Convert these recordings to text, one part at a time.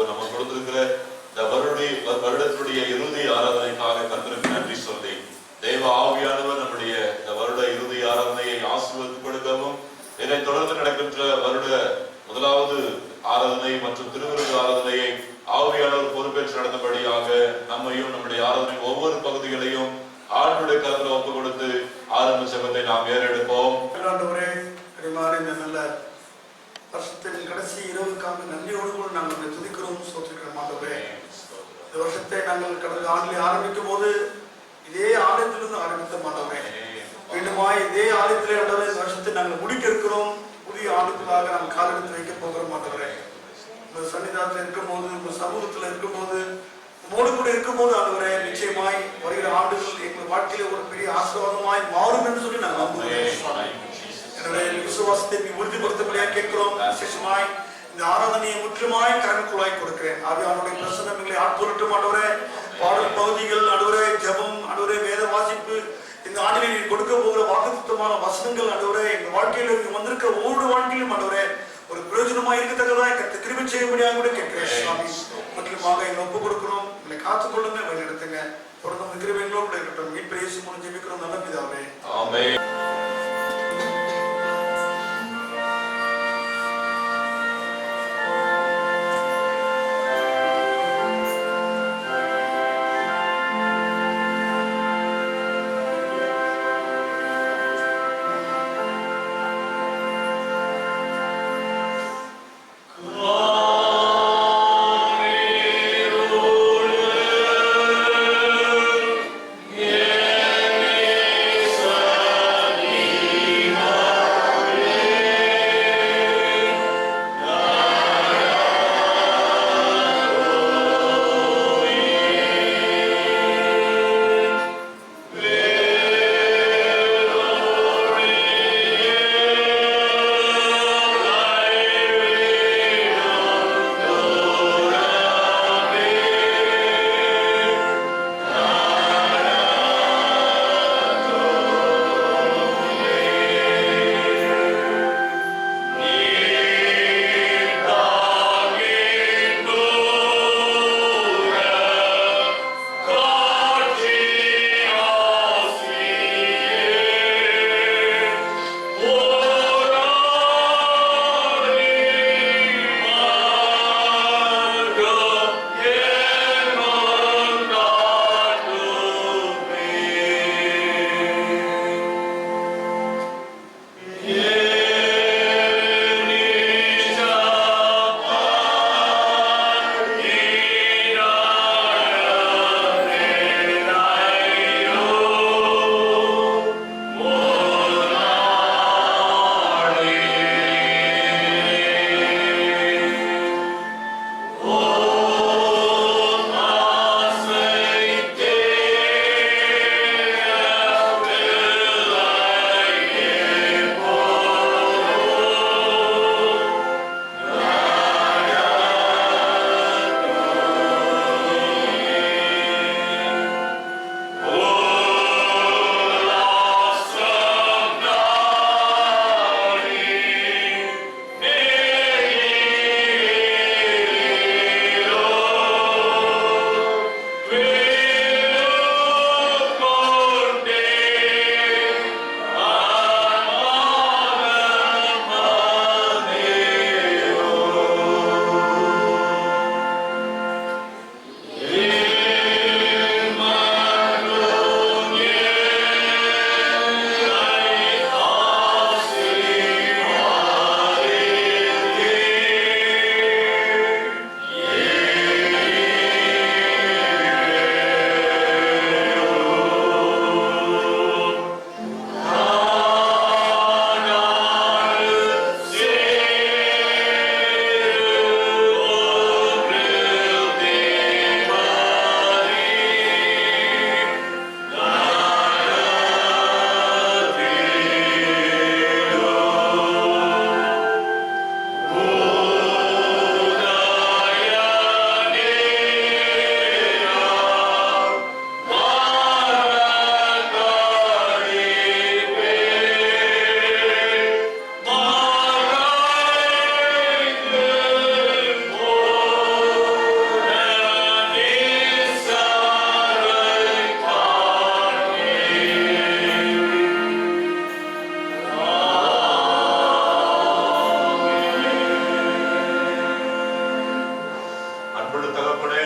ஆண்டவர் நம்ம கொடுத்திருக்கிற இந்த வருடத்துடைய இறுதி ஆராதனைக்காக கர்த்தருக்கு நன்றி சொல்லி தேவ ஆவியானவர் நம்முடைய இந்த வருட இறுதி ஆராதனையை ஆசீர்வதித்து கொடுக்கவும், இதை தொடர்ந்து நடக்கின்ற வருட முதலாவது ஆராதனை மற்றும் திருவிருந்து ஆராதனையை ஆவியானவர் பொறுப்பேற்று நடந்தபடியாக நம்மையும் நம்முடைய ஆராதனை ஒவ்வொரு பகுதிகளையும் ஆண்டுடைய கருத்துல ஒப்பு கொடுத்து ஆரம்ப ஜெபத்தை நாம் ஏறெடுப்போம். நல்ல வருஷத்தின் கடைசி இரவுக்காக நன்றியோடு கூட நாங்கள் துதிக்கிறோம், சோத்திருக்கிறோம். ஆண்டவரே, இந்த வருஷத்தை நாங்கள் கடந்த ஆண்டில் ஆரம்பிக்கும் போது இதே ஆலயத்திலிருந்து ஆரம்பித்த மாட்டோமே, மீண்டுமாய் இதே ஆலயத்திலே ஆண்டவரே இந்த வருஷத்தை நாங்கள் முடிக்க இருக்கிறோம். புதிய ஆண்டுகளாக நாங்கள் காலெடுத்து வைக்க போகிறோம். ஆண்டவரே, உங்கள் சன்னிதானத்தில் இருக்கும்போது, உங்கள் சமூகத்தில் இருக்கும்போது, உங்களோடு கூட இருக்கும்போது ஆண்டவரே நிச்சயமாய் வருகிற ஆண்டுகள் எங்கள் வாழ்க்கையில ஒரு பெரிய ஆசீர்வாதமாய் மாறும் என்று சொல்லி நாங்கள் நம்புகிறோம். எனவே விசுவாசத்தை உறுதிப்படுத்தபடியாக கேட்கிறோம். விசேஷமாய் இந்த ஆராதனையை முற்றுமாய் கரனுக்குள்ளாய் கொடுக்கிறேன். ஆவியானவருடைய பிரசன்னம் எங்களை ஆட்கொள்ளட்டும். ஆண்டவரே, பாடல் பகுதிகள், ஆண்டவரே ஜெபம், ஆண்டவரே வேத வாசிப்பு, இந்த ஆண்டில் நீ கொடுக்க போகிற வாக்குத்தத்தமான வசனங்கள் ஆண்டவரே எங்க வாழ்க்கையில நீங்க வந்திருக்க ஒவ்வொரு வாழ்க்கையிலும் ஆண்டவரே ஒரு பிரயோஜனமா இருக்கத்தக்கதாக கர்த்தர் கிருபை செய்யும்படியாக கூட கேட்கிறேன். சுவாமி, முற்றிலுமாக எங்களை ஒப்பு கொடுக்கிறோம். எங்களை காத்துக்கொள்ளுங்க, வழி நடத்துங்க. தொடர்ந்து கிருபை எங்களோடு இருக்கட்டும். மீட்பர் இயேசு மூலம் ஜெபிக்கிறோம் நல்ல பிதாவே, ஆமென். Yeah.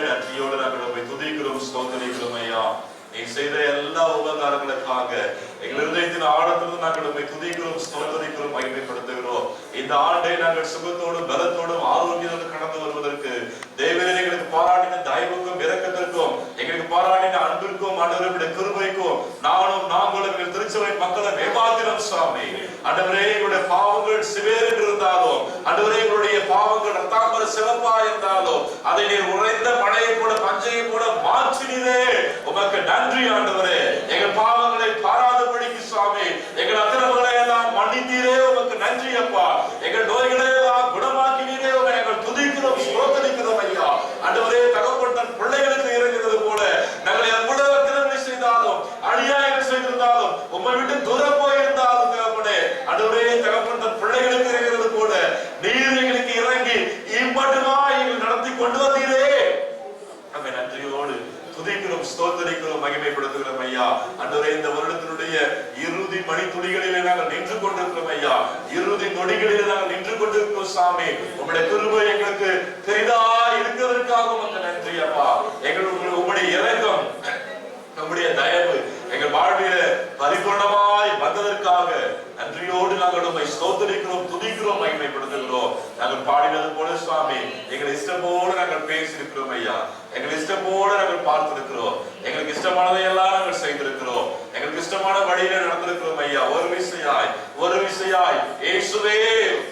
நன்றியோடு நாங்கள் உம்மை துதிக்கிறோம், ஸ்தோத்திரிக்கிறோம் ஐயா. நீ செய்த எல்லா உபகாரங்களுக்காக எங்கள் இதயத்தின் ஆழத்திலிருந்து நாங்கள் உம்மை துதிக்கிறோம், ஸ்தோத்திரிக்கிறோம், மகிமைப்படுத்துகிறோம். இந்த ஆண்டை நாங்கள் சுகத்தோடும் பலத்தோடும் ஆரோக்கியத்தோடு கடந்து வருவதற்கு தேவனே எங்களுக்கு பாராட்டின தயவுக்கும் இரக்கத்திற்கும் எங்களுக்கு பாராட்டின அன்பிற்கும் ஆண்டவருடைய கிருபைக்கும் நாங்களும் எங்கள் திருச்சபை மக்களை மேம்பாத்திரம் சுவாமி. ஆண்டவரே, எங்களுடைய பாவங்கள் சிவேறு இருந்தாலும், ஆண்டவரே எங்களுடைய பாவங்கள் ரத்தாம்பர சிவப்பா இருந்தாலும் அதை நீர் உறைந்த மழையை கூட பஞ்சையை கூட மாற்றினீரே, உமக்கு நன்றி ஆண்டவரே. எங்கள் பாவங்களை பாராதபடிக்கு சுவாமி எங்கள் அக்கிரமங்களை எல்லாம் மன்னித்தீரே, உமக்கு நன்றி அப்பா. எங்கள் நோய்களை எல்லாம் குணமாக்கினீரே, எங்கள் துதிக்கிறோம், ஸ்தோத்திரிக்கிறோம் ஐயா. ஆண்டவரே, தகப்பன் தன் பிள்ளைகளுக்கு இறங்குகிறது போல நாங்கள் எவ்வளவு அக்கிரமங்களை செய்தாலும் அநியாயங்கள் செய்திருந்தாலும் உம்மை விட்டு தூரம் போயிருந்தாலும் தகப்பனே, ஆண்டவரே தகப்பன் தன் பிள்ளைகளுக்கு இறங்குகிறது போல நீர் எங்களுக்கு இறங்கி இம்மட்டுமா எங்கள் நடத்தி கொண்டு வந்தீரே, நம்மை நன்றியோடு துதிக்கிறோம், ஸ்தோத்திரிக்கிறோம், மகிமைப்படுத்துகிறோம் ஐயா. ஆண்டவரே, இந்த வருடத்தினுடைய இறுதி மணித்துளிகளிலே நாங்கள் நின்று கொண்டிருக்கிறோம் ஐயா. இறுதி நொடிகளிலே நாங்கள் நின்று கொண்டிருக்கிறோம் சாமி. உம்முடைய கிருபை எங்களுக்கு பெரிதா இருக்கிறதற்காக உமக்கு நன்றி அப்பா. உம்முடைய இரக்கம், நம்முடைய தயவு எங்கள் வாழ்வில பரிபூர்ணமாய் வந்ததற்காக நன்றியோடு நாங்கள் உம்மை ஸ்தோத்திரிக்கிறோம், துதிக்கிறோம், மகிமைப்படுத்துகிறோம். நாங்கள் பாடினது போல சுவாமி எங்கள் இஷ்டம் போல நாங்கள் பேசியிருக்கிறோம் ஐயா. எங்கள் இஷ்டம் போல நாங்கள் பார்த்திருக்கிறோம். எங்களுக்கு இஷ்டமானதை எல்லாம் நாங்கள் செய்திருக்கிறோம். எங்களுக்கு இஷ்டமான வழியில நடந்திருக்கிறோம் ஐயா. ஒரு விசையாய் இயேசுவே,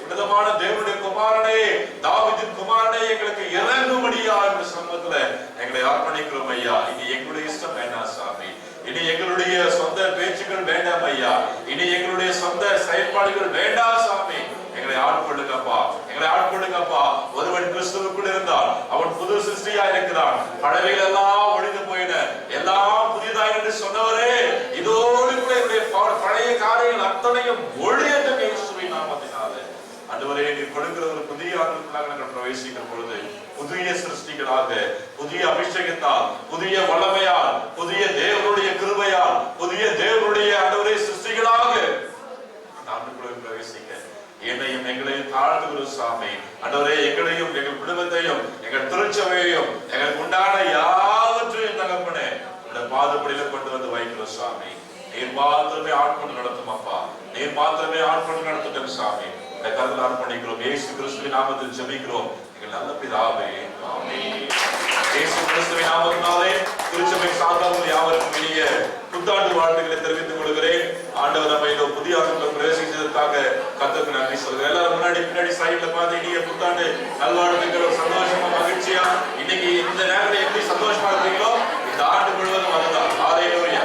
உன்னதமான தேவனுடைய குமாரனே, தாவீதின் குமாரனே, எங்களுக்கு இறங்கும்படியா என்ற சமூகத்துல எங்களை அர்ப்பணிக்கிறோம் ஐயா. இனி எங்களுடைய இஷ்டம் வேண்டாம் சாமி. இனி எங்களுடைய சொந்த பேச்சுக்கள் வேண்டாம் ஐயா. இனி எங்களுடைய சொந்த செயல்பாடுகள் வேண்டாம் சாமி. எங்களை ஆட்கொள்ளுங்கப்பா, எங்களை ஆட்கொள்ளுங்கப்பா. ஒருவன் கிறிஸ்துவுக்குள் இருந்தால் அவன் புது சிருஷ்டியா இருக்கிறான். பழையவைகள் எல்லாம் ஒழிந்து போயின, எல்லாம் புதியதாய் என்று சொன்னவரே, இதோடு கூட என்னுடைய பழைய காரியங்கள் அத்தனையும் ஒழியட்டும் இயேசுவின் நாமத்தினாலே. ஆண்டவரே, நீர் கொடுக்கிற ஒரு புதிய ஆண்டுகளாக நாங்கள் பிரவேசிக்கிற பொழுது புதிய சிருஷ்டிகளாக, புதிய அபிஷேகத்தால், புதிய வல்லமையால், புதிய தேவனுடைய கிருபையால், புதிய தேவனுடைய ஆண்டவரே சிருஷ்டிகளாக நாட்டுக்குள்ளே பிரவேசிக்க என்னையும் எங்களையும் தாழ்த்துகிறோம் சாமி. ஆண்டவரே, எங்களையும் எங்கள் குடும்பத்தையும் எங்கள் திருச்சபையையும் எங்களுக்கு உண்டான யாவற்றையும் தகப்பனே உடைய பாதப்படியில கொண்டு வந்து வைக்கிறோம் சாமி. நீர் மாத்திரமே ஆட்கொண்டு நடத்தும் அப்பா. நீர் மாத்திரமே ஆட்கொண்டு நடத்தும் சாமி. கருத்தில் அர்ப்பணிக்கிறோம். இயேசு கிறிஸ்துவின் நாமத்தில் ஜெபிக்கிறோம் எங்கள் நல்ல பிதாவே, ஆமென். இயேசு கிறிஸ்துவின் நாமத்தினாலே திருச்சபை சார்ந்தவர்கள் யாவருக்கும் இனிய புத்தாண்டு வாழ்த்துக்களை தெரிவித்துக் கொள்கிறேன். ஆண்டவர் நம்ம இந்த புதிய ஆண்டுக்குள்ள பிரவேசித்ததற்காக கர்த்தருக்கு நன்றி சொல்கிறேன். எல்லாரும் முன்னாடி பின்னாடி சைட்ல பார்த்து இனிய புத்தாண்டு நல்வாழ்த்துக்கள், சந்தோஷமா மகிழ்ச்சியா இன்னைக்கு இந்த நேரத்தில் எப்படி சந்தோஷமா இருக்கீங்களோ இந்த ஆண்டு முழுவதும் அதுதான். ஹல்லேலூயா.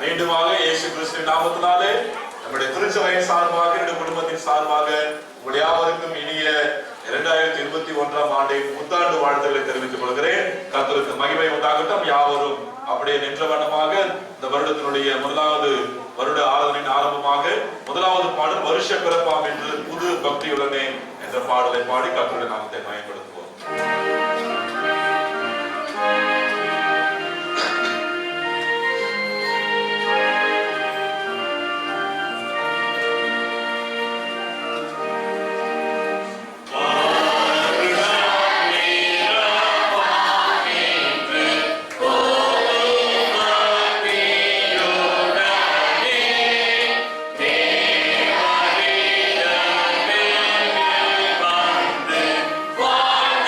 மீண்டுமாக இயேசு கிறிஸ்துவின் நாமத்தினாலே நம்முடைய திருச்சபையின் சார்பாக, என்னுடைய குடும்பத்தின் சார்பாக உங்கள் யாவருக்கும் இனிய 2021ஆம் ஆண்டின் புத்தாண்டு வாழ்த்துக்களை தெரிவித்துக் கொள்கிறேன். கர்த்தருக்கு மகிமை உண்டாகட்டும். யாவரும் அப்படியே நின்ற வண்ணமாக இந்த வருடத்தினுடைய முதலாவது வருட ஆராதனையின் ஆரம்பமாக முதலாவது பாடல் வருஷ பிறப்பாம் என்று புது பக்தியுடனே என்ற பாடலை பாடி கர்த்தருடைய நாமத்தை பயன்படுத்துவோம். One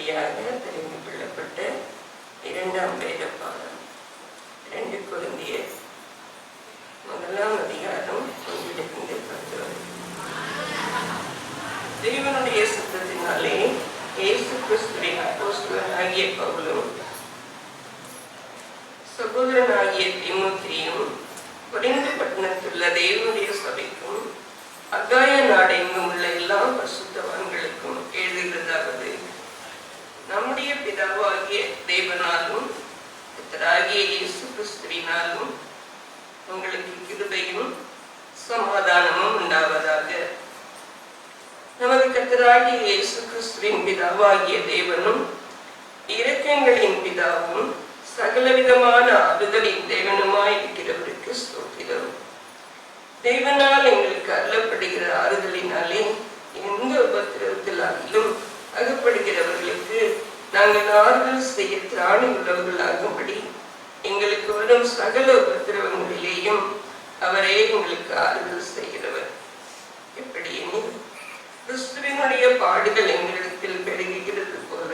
வழியாக தெரிந்து கொள்ளப்பட்ட இரண்டாம் வேத பாடம் 2 கொரிந்தியர் 1ஆம் அதிகாரம் 1-10 வரை. தேவனுடைய சித்தத்தினாலே இயேசு கிறிஸ்துவின் அப்போஸ்தலனாகிய பவுலும் சகோதரனாகிய தீமோத்தேயும் கொரிந்து பட்டணத்துள்ள தேவனுடைய சபைக்கும் அகாய நாடெங்கும் உள்ள எல்லா பரிசுத்தவான்களுக்கும் எழுதுகிறதாவது: நம்முடைய பிதாவாகிய தேவனாலும் கர்த்தராகிய இயேசு கிறிஸ்துவினாலும் உங்களுக்கு கிருபையும் சமாதானமும் உண்டாவதாக. நமது கர்த்தராகிய இயேசு கிறிஸ்துவின் பிதாவாகிய தேவனும் இரக்கங்களின் பிதாவும் சகலவிதமான ஆறுதலின் தேவனுமாய் இருக்கிறவருக்கு ஸ்தோத்திரம். தேவனால் எங்களுக்கு அருளப்படுகிற ஆறுதலினாலே எந்த உபத்திரவத்திலும் அகப்படுகிறவர்களுக்கு நாங்கள் ஆறுதல் செய்ய திராணி உள்ளவர்களாகும்படி எங்களுக்கு வரும் சகல உபத்திரவங்களிலேயும் அவரே எங்களுக்கு ஆறுதல் செய்கிறவர். எப்படியெனில் கிறிஸ்துவினுடைய பாடுகள் எங்களிடத்தில் பெருகுகிறது போல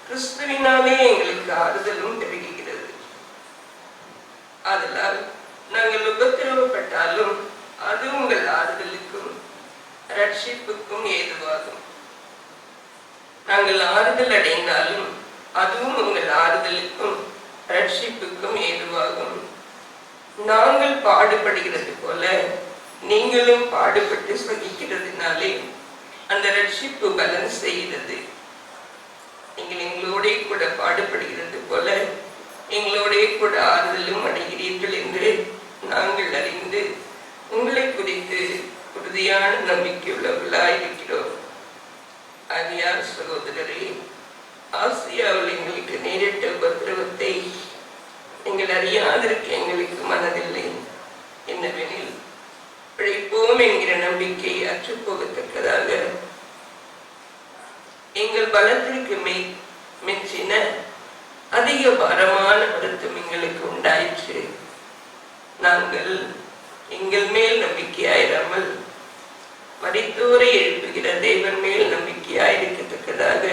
கிறிஸ்துவினாலே எங்களுக்கு ஆறுதலும் பெருகுகிறது. ஆதலால் நாங்கள் உபத்திரவப்பட்டாலும் அது உங்கள் ஆறுதலுக்கும் ரட்சிப்புக்கும் ஏதுவாகும். நாங்கள் ஆறுதல் அடைந்தாலும் அதுவும் உங்கள் ஆறுதலுக்கும் ரட்சிப்புக்கும் ஏதுவாகும். நாங்கள் பாடுபடுகிறது போல நீங்களும் பாடுபட்டு சகிக்கிறதுனாலே அந்த ரட்சிப்பு பலன் செய்கிறது. நீங்கள் எங்களோட கூட பாடுபடுகிறது போல எங்களோட கூட ஆறுதலும் அடைகிறீர்கள் என்று நாங்கள் அறிந்து உங்களை குறித்து உறுதியான நம்பிக்கையுள்ளவர்களாயிருக்கிறோம். ஆகையால் சகோதரரே, ஆசியாவில் எங்களுக்கு நேரிட்ட உபத்திரவத்தை நீங்கள் அறியாதிருக்க எங்களுக்கு மனதில்லை. என்னவெனில் பிழைப்போம் என்கிற நம்பிக்கை அற்றுப்போகத்தக்கதாக எங்கள் பலத்திற்கு மிஞ்சின அதிக பாரமான வருத்தம் எங்களுக்கு உண்டாயிற்று. நாங்கள் எங்கள் மேல் நம்பிக்கையாயிராமல் மரித்தோரை எழுப்புகிற தேவன் மேல் நம்பிக்கையாயிருக்கத்தக்கதாக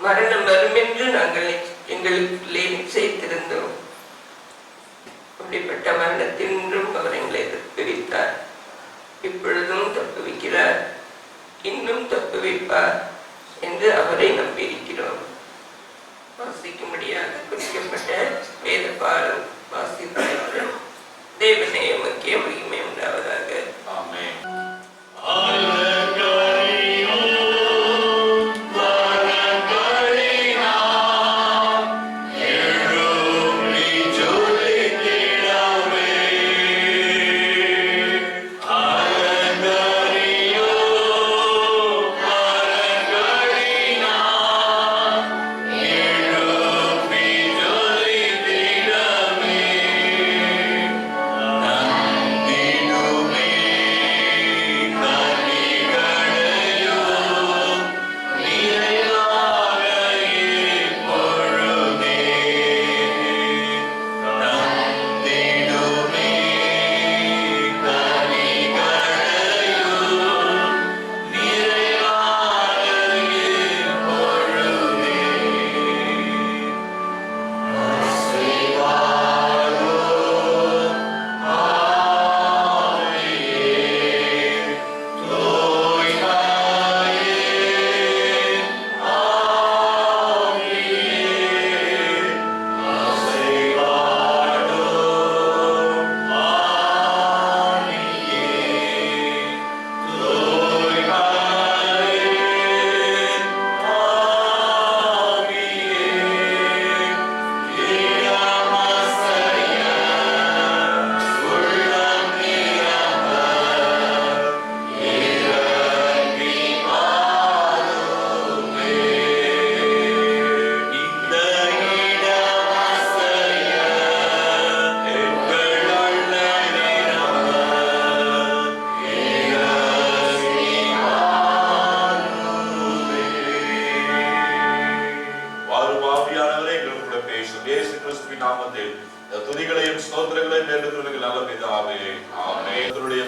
மரணம் வரும் என்று நாங்கள் எங்களுக்குள்ளே நிச்சயித்திருந்தோம். அப்படிப்பட்ட மரணத்தின்றும் அவர் எங்களை தப்புவித்தார். இப்பொழுதும் தப்புவிக்கிறார், இன்னும் தப்புவிப்பார் என்று அவரை நம்பியிருக்கிறோம். வாசிக்கும்படியாக குறிக்கப்பட்ட வேத பாடம் வாசிப்பார்கள். தேவனே உமக்கே மகிமை உண்டாவதாக. ஆமென்.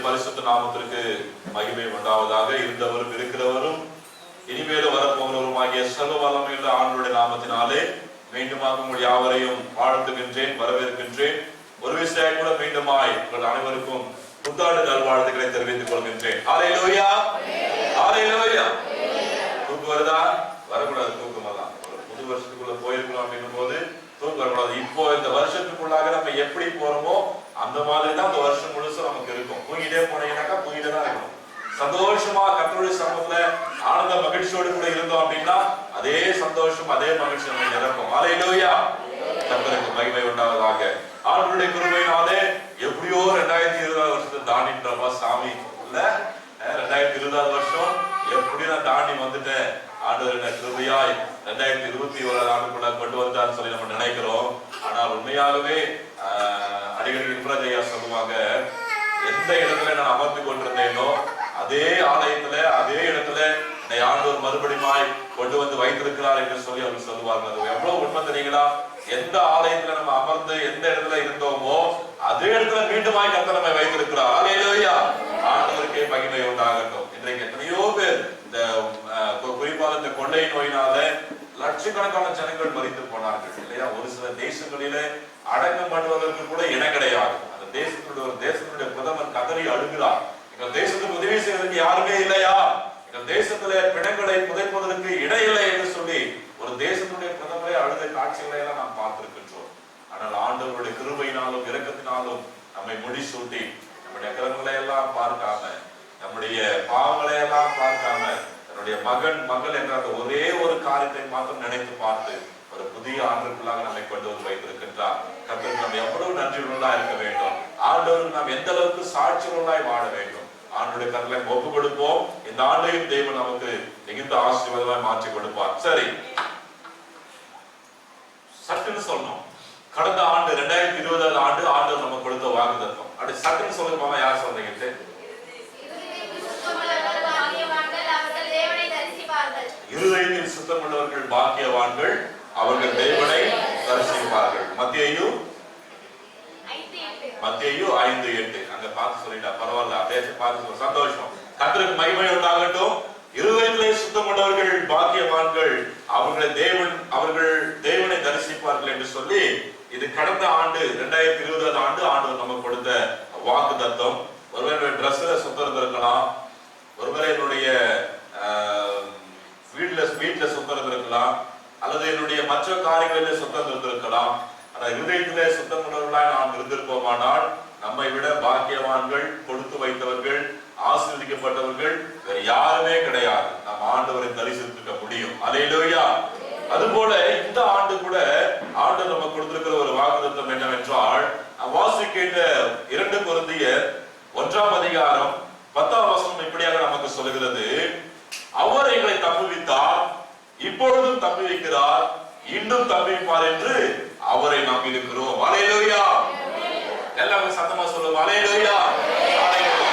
பரிசுத்த நாமத்திற்கு மகிமை உண்டாவதாக. இருந்தவரும் இருக்கிறவரும் இனிமேலும் வரப்போகிறவரும் ஆகிய சர்வ வல்லமையுள்ள ஆண்டவருடைய நாமத்தினாலே மீண்டுமாக உங்கள் யாவரையும் வாழ்த்துகின்றேன், வரவேற்கின்றேன். ஒரு விஷயம் கூட மீண்டுமாய் உங்கள் அனைவருக்கும் புத்தாண்டு நல்வாழ்த்துக்களை தெரிவித்துக் கொள்கின்றேன். ஹல்லேலூயா, ஹல்லேலூயா. தூக்கு வருதா? வரக்கூடாது. தூக்கம் எல்லாம் புது வருஷத்துக்குள்ள போயிருக்கணும் அப்படின்னும் போது தூக்கம் வரக்கூடாது. இப்போ இந்த வருஷத்துக்குள்ளாக நம்ம எப்படி போறோமோ அந்த மாதிரி தான் இந்த வருஷம் முழுசும் நமக்கு இருக்கும். தூங்கிட்டே போனீங்கன்னாக்கா தூங்கிட்டே தான் இருக்கணும். சந்தோஷமா கர்த்தருடைய சமூகத்துல ஆனந்த மகிழ்ச்சியோடு கூட இருந்தோம் அப்படின்னா அதே சந்தோஷம் அதே மகிழ்ச்சி நம்ம நிரப்பும். ஹல்லேலூயா. கர்த்தருக்கு மகிமை உண்டாவதாக. ஆண்டவருடைய கிருபையினாலே எப்படியோ 2020 வருஷத்தை தாண்டின்றப்பா சாமி இல்ல, 2020 வருஷம் எப்படி நான் தாண்டி வந்துட்டேன். ஆண்டவர் என்ன கிருபையாய் 2021 ஆண்டுக்குள்ள கொண்டு வந்தான்னு சொல்லி நம்ம நினைக்கிறோம். ஆனால் உண்மையாகவே அடிக்கடி இப்ராஜையா சொல்லுவாங்க, எந்த இடத்துல நான் அமர்ந்து கொண்டிருந்தேனோ அதே ஆலயத்துல அதே இடத்துல என்னை ஆண்டவர் மறுபடியுமாய் கொண்டு வந்து வைத்திருக்கிறார் என்று சொல்லி அவர் சொல்லுவார்கள். அது எவ்வளவு உண்மை தெரியுங்களா? எந்த ஆலயத்துல நம்ம அமர்ந்து எந்த இடத்துல இருந்தோமோ அதே இடத்துல மீண்டுமாய் கர்த்தர் நம்மை வைத்திருக்கிறார். ஹல்லேலூயா. ஆண்டவருக்கே மகிமை உண்டாகட்டும். இன்றைக்கு எத்தனையோ பேர் இந்த குறிப்பாக இந்த கொள்ளை நோயினால லட்சக்கணக்கான ஜனங்கள் மரித்து போனார்கள் இல்லையா? ஒரு சில தேசங்களிலே அடக்கம் பண்ணுவதற்கு கூட இடம் கிடையாது. அந்த தேசத்தினுடைய பிரதமர் கதறி அழுகிறார், எங்கள் தேசத்துக்கு உதவி செய்வதற்கு யாருமே இல்லையா, எங்கள் தேசத்திலே பிணங்களை புதைப்பதற்கு இடம் இல்லை என்று சொல்லி ஒரு தேசத்துடைய பிரதமரை அழுத காட்சிகளை எல்லாம் நாம் பார்த்திருக்கின்றோம். ஆனால் ஆண்டவருடைய கிருபையினாலும் இரக்கத்தினாலும் நம்மை முடிசூட்டி நம்முடைய கிரகங்களை எல்லாம் பார்க்காம நம்முடைய பாவங்களை எல்லாம் பார்க்காம என்னுடைய மகள் என்ற அந்த ஒரே ஒரு காரியத்தை மாத்திரம் நினைத்து பார்த்து ஒரு புதிய ஆண்டுக்குள்ளாக நம்மை கொண்டு வந்து வைத்திருக்கின்றார். கர்த்தருக்கு நாம் எவ்வளவு நன்றியுள்ளா இருக்க வேண்டும். ஆண்டவருக்கு நாம் எந்த அளவுக்கு சாட்சியுள்ளாய் வாழ வேண்டும். ஆண்டுடைய கருத்தை ஒப்பு கொடுப்போம். இந்த ஆண்டையும் தேவன் நமக்கு மிகுந்த ஆசீர்வாதமாய் மாற்றி கொடுப்பார். சரி, சட்டுன்னு சொல்லணும். கடந்த ஆண்டு 2020 ஆண்டு ஆண்டவர் நமக்கு கொடுத்த வாக்குத்தத்தம். அப்படி சட்டுன்னு சொல்லுங்க. யார் சொல்றீங்க? இருதயத்தில் சுத்தமுள்ளவர்கள் பாக்கியவான்கள், அவர்கள் தேவனை தரிசிப்பார்கள். மத்தேயு 5:8 அங்க பார்த்து சொல்லிட்டா பரவாயில்ல, அப்படியே பார்த்து சந்தோஷம். கர்த்தருக்கு மகிமை உண்டாகட்டும். இருதயத்திலே சுத்தமுள்ளவர்கள் பாக்கியவான்கள், அவர்கள் தேவனை தரிசிப்பார்கள் என்று சொல்லி இது கடந்த ஆண்டு 2020 ஆண்டு ஆண்டவர் நமக்கு கொடுத்த வாக்குத்தத்தம். ஒருவேளை டிரெஸ்ல சுத்தம் இருந்திருக்கலாம், ஒருவேளை என்னுடைய வீட்டுல சுத்தம் இருந்திருக்கலாம், அல்லது என்னுடைய மற்ற காரியங்களிலே சுத்தம் இருந்திருக்கலாம். ஆனா இருதயத்திலே சுத்தம் உள்ளவர்களாய் நாம் இருந்திருப்போமானால் நம்மை விட பாக்கியவான்கள், கொடுத்து வைத்தவர்கள், ஆசீர்வதிக்கப்பட்டவர்கள் வேற யாருமே கிடையாது. நாம் ஆண்டவரை தரிசித்திருக்க முடியும். ஹல்லேலூயா. அதுபோல இந்த ஆண்டு கூட ஆண்டு நமக்கு கொடுத்திருக்கிற ஒரு வாக்குத்தத்தம் என்னவென்றால், வாசிக்கின்ற 2 கொரிந்தியர் 1ஆம் அதிகாரம் 10ஆம் வசனம் இப்படியாக நமக்கு சொல்லுகிறது, அவர் எங்களை தப்புவித்தார், இப்பொழுதும் தப்புவிக்கிறார், இன்னும் தப்புவிப்பார் என்று அவரை நாம் இருக்கிறோம். ஹல்லேலூயா. எல்லாரும் சத்தமா சொல்லுவோம். ஹல்லேலூயா.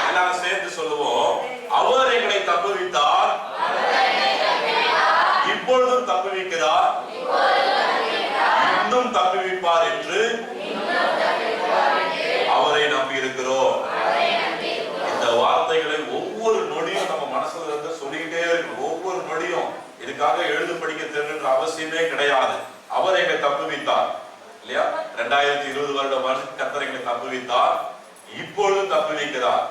எல்லாரும் சேர்ந்து சொல்லுவோம். அவர் எங்களை தப்புவித்தார், இப்பொழுதும் தப்புவிக்கிறார், இன்னும் தப்புவிப்பார் என்று அவரை நம்பி இருக்கிறோம். இந்த வார்த்தைகளை ஒவ்வொரு நொடியும் நம்ம மனசுல இருந்து சொல்லிக்கிட்டே இருக்கணும். ஒவ்வொரு நொடியும் இதுக்காக எழுது படிக்க தெரியுன்ற அவசியமே கிடையாது. அவர் எங்களை தப்புவித்தார் இல்லையா? 2020 வருடம் கர்த்தர் எங்களை தப்புவித்தார், இப்பொழுது தப்புவிக்கிறார்,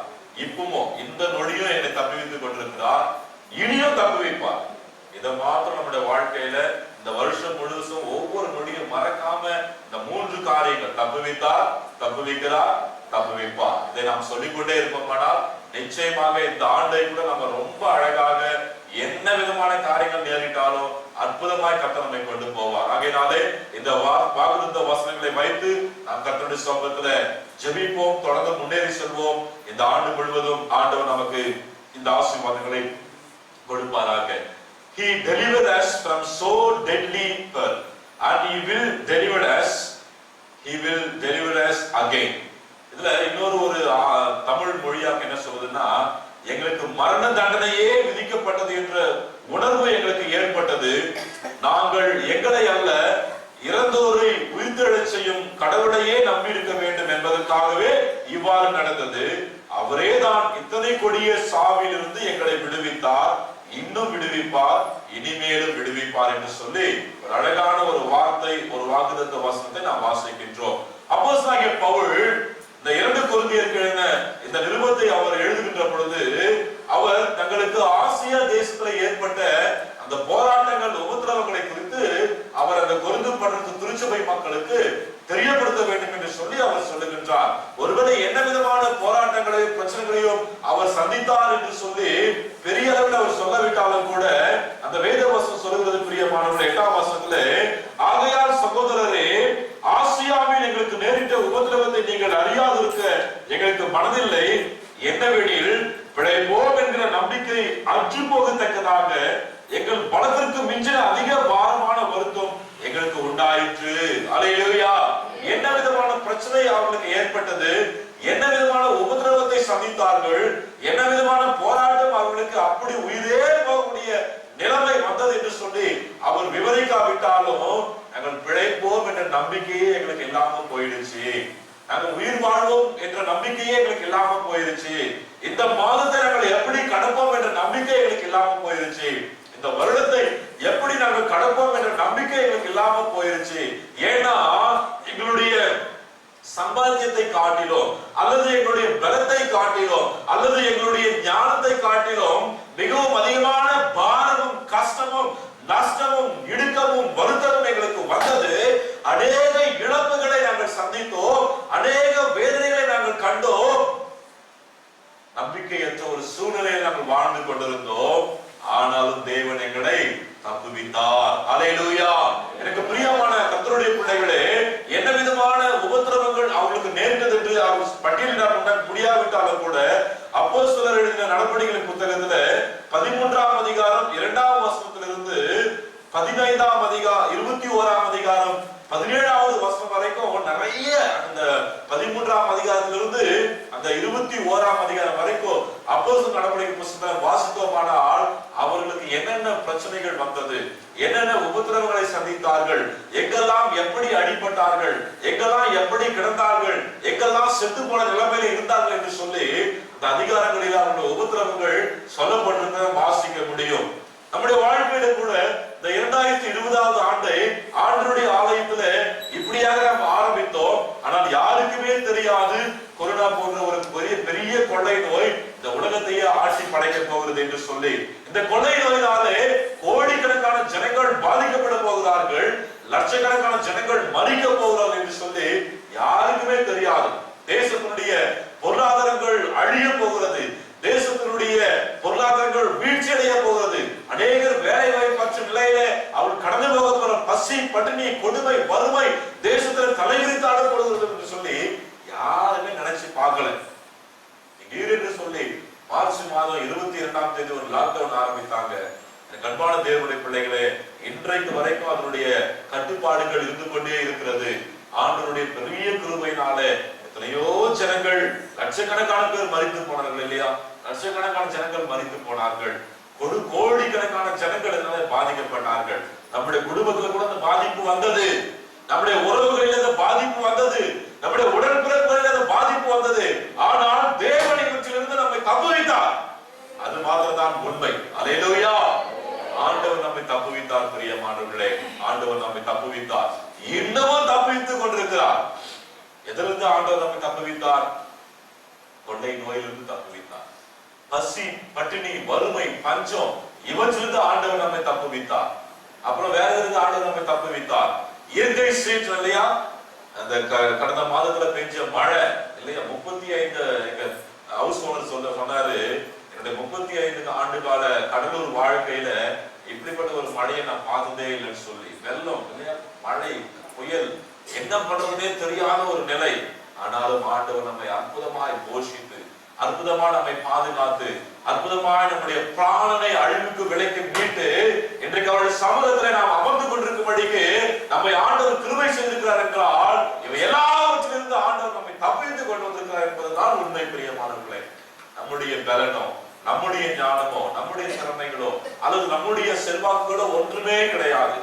இப்பவும் இந்த நொடியும் என்னை தப்புவித்துக் கொண்டிருக்கிறார், இனியும் தப்புவிப்பார். இதை மாத்திரம் நம்முடைய வாழ்க்கையில இந்த வருஷம் முழுசும் ஒவ்வொரு நொடியும் மறக்காம இந்த 3 காரியங்கள், தப்புவித்தார், தப்புவிக்கிறார், தப்புவிப்பார், இதை நாம் சொல்லிக்கொண்டே இருப்போமானால் நிச்சயமாக இந்த ஆண்டை கூட நம்ம ரொம்ப அழகாக என்ன விதமான காரியங்கள் நேரிட்டாலும் அற்புதமாய் கர்த்தர் நம்மை கொண்டு போவார். ஆகையினாலே இந்த வாக்குத்தத்த வசனங்களை வைத்து நாம் கர்த்தருடைய சமூகத்துல ஜெபிப்போம், தொடர்ந்து முன்னேறி செல்வோம். இந்த ஆண்டு முழுவதும் ஆண்டவர் நமக்கு இந்த ஆசீர்வாதங்களை கொடுப்பாராக. He delivered us from so deadly peril and he will deliver us again. இதுல இன்னொரு ஒரு தமிழ் மொழியாக என்ன சொல்றதுன்னா, எங்களுக்கு மரண தண்டனையே விதிக்கப்பட்டது என்ற உணர்வு எங்களுக்கு ஏற்பட்டது. நாங்கள் எங்களை அல்ல இறந்தோரை உயிர்த்தெழச் செய்யும் கடவுளையே நம்பி இருக்க வேண்டும் என்பதற்காகவே இவ்வாறு நடந்தது. அவரே தான் இத்தனை கொடிய சாவிலிருந்து எங்களை விடுவித்தார், இன்னும் விடுவிப்பார், இனிமேலும் விடுவிப்பார் என்று சொல்லி ஒரு அழகான ஒரு வார்த்தை, ஒரு வாக்குத்தத்த வசனத்தை நாம் வாசிக்கின்றோம். அப்போஸ்தலனாகிய பவுல் இந்த 2 கொரிந்தியருக்கு இந்த நிருபத்தை அவர் எழுதுகின்ற பொழுது அவர் தங்களுக்கு ஆசியா தேசத்துல ஏற்பட்ட அந்த போராட்டங்கள், உபத்திரவங்களை குறித்து அவர் அந்த கொரிந்து பட்டணத்து திருச்சபை மக்களுக்கு தெரியப்படுத்த வேண்டும் என்று சொல்லி அவர் சொல்லுகின்றார். ஒருவேளை என்ன விதமான போராட்டங்களையும் பிரச்சனைகளையும் அவர் சந்தித்தார் என்று சொல்லி பெரிய அளவில் அவர் சொல்லவிட்டாலும் கூட அந்த வேத வசனம் சொல்லுகிறது பிரியமானவர்களே, 8ஆம் வசனத்திலே, ஆகையால் சகோதரரே, ஆசியாவில் எங்களுக்கு நேரிட்ட உபத்திரவத்தை நீங்கள் அறியாதிருக்க எங்களுக்கு மனதில்லை. என்னவெனில் பிழைப்போம் என்கிற நம்பிக்கை அற்று போகத்தக்கதாக எங்கள் பலத்திற்கு மிஞ்சின அதிக பாரமான வருத்தம் எங்களுக்கு உண்டாயிற்று. அல்லேலூயா. என்ன விதமான பிரச்சனை அவர்களுக்கு ஏற்பட்டது, என்ன விதமான உபத்திரவத்தை சந்தித்தார்கள், என்ன விதமான போராட்டம் அவர்களுக்கு அப்படி உயிரே போகக்கூடிய நிலைமை வந்தது என்று சொல்லி அவர் விவரிக்காவிட்டாலும் நாங்கள் பிழைப்போம் என்ற நம்பிக்கையே எங்களுக்கு இல்லாம போயிடுச்சு, நாங்கள் உயிர் வாழ்வோம் என்ற நம்பிக்கையே எங்களுக்கு இல்லாம போயிருச்சு, இந்த மாதத்தை நாங்கள் எப்படி கடப்போம் என்ற நம்பிக்கை எங்களுக்கு இல்லாம போயிருச்சு, இந்த வருடத்தை எப்படி நாங்கள் கடப்போம் என்ற நம்பிக்கை எங்களுக்கு இல்லாம போயிருச்சு. ஏன்னா எங்களுடைய சம்பாத்தியத்தை காட்டிலும் அல்லது எங்களுடைய பலத்தை காட்டிலும் அல்லது எங்களுடைய ஞானத்தை காட்டிலும் மிகவும் அதிகமான பாரமும் கஷ்டமும் நஷ்டமும் இடுக்கமும் வருத்தமும் எங்களுக்கு வந்தது. அநேக இழப்புகளை நாங்கள் சந்தித்தோம், அநேக வேதனைகளை நாங்கள் கண்டோம், நம்பிக்கையற்ற ஒரு சூழ்நிலையில் நாங்கள் வாழ்ந்து கொண்டிருந்தோம். ஆனாலும் தேவன் எங்களை தப்புவித்தார். அல்லேலூயா. எனக்கு பிரியமான கர்த்தருடைய பிள்ளைகளே, என்ன விதமான உபத்திரவங்கள் அவங்களுக்கு நேர்ந்தது என்று பட்டியலிட முடியாவிட்டாலும் கூட அப்போஸ்தலர் எழுதின நடபடிகளின் புத்தகத்துல 13ஆம் அதிகாரம் 2ஆம் வசனத்திலிருந்து 15ஆம் அதிகாரம் 21ஆம் அதிகாரம் 17ஆவது வசனம் வரைக்கும் நிறைய, அந்த 13ஆம் அதிகாரத்திலிருந்து அந்த 21ஆம் அதிகாரம் வரைக்கும் அப்போஸ்தலர் நடபடிகளின் புத்தகத்தை வாசித்தோமானால் அவர்களுக்கு என்னென்ன பிரச்சனைகள் வந்தது, என்னென்ன உபத்திரவங்களை சந்தித்தார்கள், எங்கெல்லாம் எப்படி அடிபட்டார்கள், எங்கெல்லாம் எப்படி கிடந்தார்கள், எங்கெல்லாம் செத்து போன நிலைமையில இருந்தார்கள் என்று சொல்லி இந்த அதிகாரங்களில் அவருடைய உபத்திரவங்கள் சொல்லப்பட்டிருக்க வாசிக்க முடியும். நம்முடைய வாழ்க்கையில கூட இந்த 2020ஆவது ஆண்டை ஆண்டவருடைய ஆலயத்துல இப்படியாக நாம் ஆரம்பித்தோம். ஆனால் யாருக்குமே தெரியாது கொரோனா போன்ற ஒரு பெரிய கொள்ளை நோய் இந்த உலகத்தையே ஆட்சி படைக்க போகிறது என்று சொல்லி, இந்த கொள்ளை நோயினாலே கோடிக்கணக்கான ஜனங்கள் பாதிக்கப்பட போகிறார்கள், லட்சக்கணக்கான ஜனங்கள் மறிக்க போகிறார்கள் என்று சொல்லி யாருக்குமே தெரியாது. தேசத்தினுடைய பொருளாதாரங்கள் அழிய போகிறது, தேசத்தினுடைய பொருளாதாரங்கள் வீழ்ச்சி அடைய போகிறது, அநேகர் வேலை வாய்ப்பற்ற நிலையில அவர் கடந்து போக போற பசி, பட்டினி, கொடுமை, வறுமை தேசத்தில் தலைவிரித்து ஆடப்படுகிறது என்று சொல்லி யாருமே நினைச்சு பார்க்கல. திடீரென்று சொல்லி மார்ச் மாதம் 22ஆம் தேதி ஒரு லாக்டவுன் ஆரம்பித்தாங்க. அன்பான தேவனுடைய பிள்ளைகளே, இன்றைக்கு வரைக்கும் அதனுடைய கட்டுப்பாடுகள் இருந்து கொண்டே இருக்கிறது. ஆண்டவருடைய பெரிய கிருபையினால எத்தனையோ ஜனங்கள், லட்சக்கணக்கான பேர் மரித்து போனார்கள் இல்லையா, லட்சக்கணக்கான ஜனங்கள் மரித்து போனார்கள், கோடிக்கணக்கான ஜனங்கள் இதனால பாதிக்கப்பட்டார்கள். நம்முடைய குடும்பத்துல கூட அந்த பாதிப்பு வந்தது, நம்முடைய உறவுகளில் அந்த பாதிப்பு வந்தது, நம்முடைய உடன்பிறப்புகளில் அந்த பாதிப்பு வந்தது. ஆனால் தேவன் இவற்றிலிருந்து நம்மை தப்புவித்தார். அது மாத்திரம்தான் உண்மை. அல்லேலூயா. ஆண்டவர் நம்மை தப்புவித்தார். பிரியமானவர்களே, ஆண்டவர் நம்மை தப்புவித்தார், இன்னமும் தப்புவித்துக் கொண்டிருக்கிறார். எதிலிருந்து ஆண்டவர் நம்மை தப்புவித்தார்? கொள்ளை நோயிலிருந்து தப்புவித்தார். பசி, பட்டினி, வறுமை, பஞ்சம் இவற்றிலிருந்து ஆண்டவர் நம்மை தப்புவித்தார். அப்புறம் வேற எதுக்கு ஆண்டவர் நம்மை தப்புவித்தார்? இயற்கை சீற்றம் இல்லையா, அந்த கடந்த மாதத்துல பெஞ்ச மழை இல்லையா, 35 எங்க ஹவுஸ் ஓனர் சொன்னாரு, என்னுடைய 35 ஆண்டு கால கடலூர் வாழ்க்கையில இப்படிப்பட்ட ஒரு மழையை நான் பார்த்ததே இல்லைன்னு சொல்லி. வெள்ளம் இல்லையா, மழை, புயல், என்ன பண்றதுனே தெரியாத ஒரு நிலை. ஆனாலும் ஆண்டவர் நம்மை அற்புதமாய் போஷித்து, அற்புதமாக நம்மை பாதுகாத்து, அற்புதமாய் நம்முடைய பிராணனை அழிவுக்கு விலைக்கு மீட்டு இன்றைக்கு அவருடைய சமூகத்திலே நாம் அமர்ந்து கொண்டிருக்கும்படிக்கு நம்மை ஆண்டவர் கிருபை செய்திருக்கிறார் என்றால் இவை எல்லாவற்றிலிருந்து ஆண்டவர் நம்மை தப்பித்துக் கொண்டு வந்திருக்கிறார் என்பதுதான் உண்மை. பிரியமானவர்களே, நம்முடைய பலனோ, நம்முடைய ஞானமோ, நம்முடைய திறமைகளோ அல்லது நம்முடைய செல்வாக்குகளோ ஒன்றுமே கிடையாது.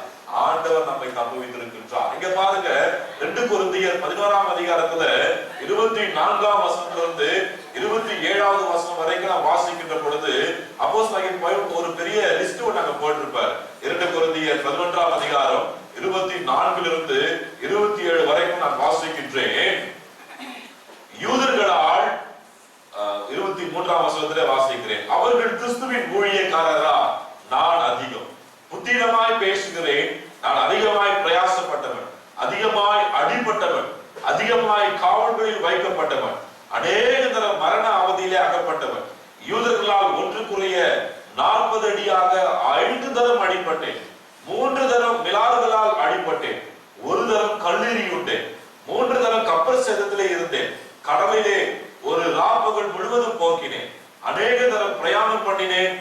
ஆண்டவர் நம்மை தப்புவித்திருக்கின்றார். இங்க பாருங்க, 2 கொரிந்தியர் 11ஆம் அதிகாரத்துல 24ஆம் வசனத்திலிருந்து 27வது வசனம் வரைக்கும் நான் வாசிக்கின்ற பொழுது அப்போஸ்தலனாகிய பவுல் ஒரு பெரிய லிஸ்ட் நாங்க போட்டிருப்பார். 2 கொரிந்தியர் 11ஆம் அதிகாரம் 24 27 வரைக்கும் நான் வாசிக்கின்றேன். யூதர்களால் 23ஆம் வசனத்திலே வாசிக்கிறேன். அவர்கள் கிறிஸ்துவின் ஊழியக்காரரா? நான் அதிகம். புத்திரமாய் பேசுகிறேன். நான் அதிகமாய் பிரயாசப்பட்டவன், அதிகமாய் அடிபட்டவன், அதிகமாய் காவல்களில் வைக்கப்பட்டவன், அநேக தரம் மரண அவதியிலே அகப்பட்டவன். யூதர்களால் ஒன்றுக்குரிய 40 அடியாக 5 தரம் அடிபட்டேன். 3 தரம் மிலாறுகளால் அடிபட்டேன். 1 தரம் கல்லெறியுண்டேன். 3 தரம் கப்பல் சேதத்திலே இருந்தேன். கடலிலே ஒரு ராப்பகல் முழுவதும் போக்கினேன். அநேக தரம் பிரயாணம் பண்ணினேன்.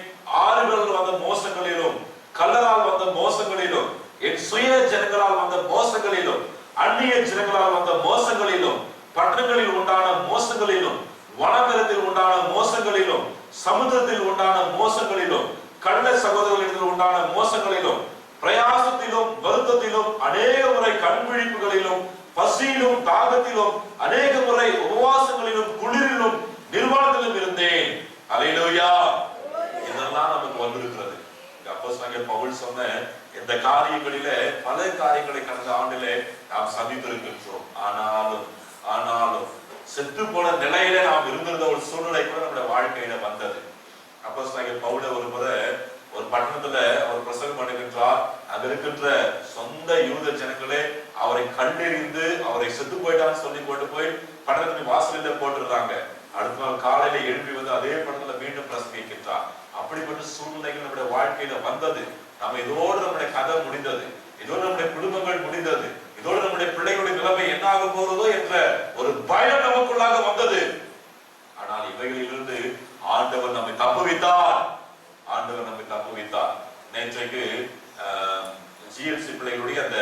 ஆறுகள் வந்த மோசங்களிலும், கல்லரால் வந்த மோசங்களிலும், என் சுய ஜனங்களால் வந்த மோசங்களிலும், அந்நிய ஜனங்களால் வந்த மோசங்களிலும், பட்டணங்களில் உண்டான மோசங்களிலும், வனமரத்தில் உண்டான மோசங்களிலும், சமுத்திரத்தில் உண்டான மோசங்களிலும், கள்ள சகோதரர்களிடத்தில் உண்டான மோசங்களிலும், பிரயாசத்திலும் வருத்தத்திலும், அநேக முறை கண்விழிப்புகளிலும், பசியிலும் தாகத்திலும், அநேக முறை உபவாசங்களிலும், குளிரிலும், நிர்வாணத்திலும் இருந்தேன். அல்லேலூயா. இதெல்லாம் நமக்கு வந்திருக்கிறது. அப்போஸ்தலனாகிய பவுல் சொன்ன இந்த காரியங்களிலே பல காரியங்களை கடந்த ஆண்டிலே நாம் சந்தித்திருக்கின்றோம். ஆனாலும் செத்து போன நிலையில நாம் இருந்திருந்த ஒரு சூழ்நிலை கூட நம்முடைய வாழ்க்கையில வந்தது. அப்போஸ்தலனாகிய பவுல் ஒரு முறை ஒரு பட்டணத்துல அவர் பிரசங்கம் பண்ணுகின்றார். அங்க இருக்கின்ற சொந்த யூத ஜனங்களே அவரை கண்டெறிந்து அவரை செத்து போயிட்டான்னு சொல்லி கொண்டு போய் பட்டணத்தின் வாசலில போட்டுறாங்க. அடுத்த நாள் காலையில எழுப்பி வந்து அதே பட்டணத்துல மீண்டும் பிரசங்கிக்கின்றார். அப்படிப்பட்ட சூழ்நிலைகள் நம்முடைய வாழ்க்கையில வந்தது. நம்ம இதோடு நம்முடைய கதை முடிந்தது, இதோடு நம்முடைய குடும்பங்கள் முடிந்தது, இதோடு நம்முடைய பிள்ளைகளுடைய நிலைமை என்ன ஆக போறதோ என்ற ஒரு பயம் நமக்குள்ளாக வந்தது. ஆனால் இவைகளிலிருந்து ஆண்டவர் நம்மை தப்புவித்தார். ஆண்டவர் நம்மை தப்புவித்தார். நேற்றைக்கு ஜிஎல்சி பிள்ளைகளுடைய அந்த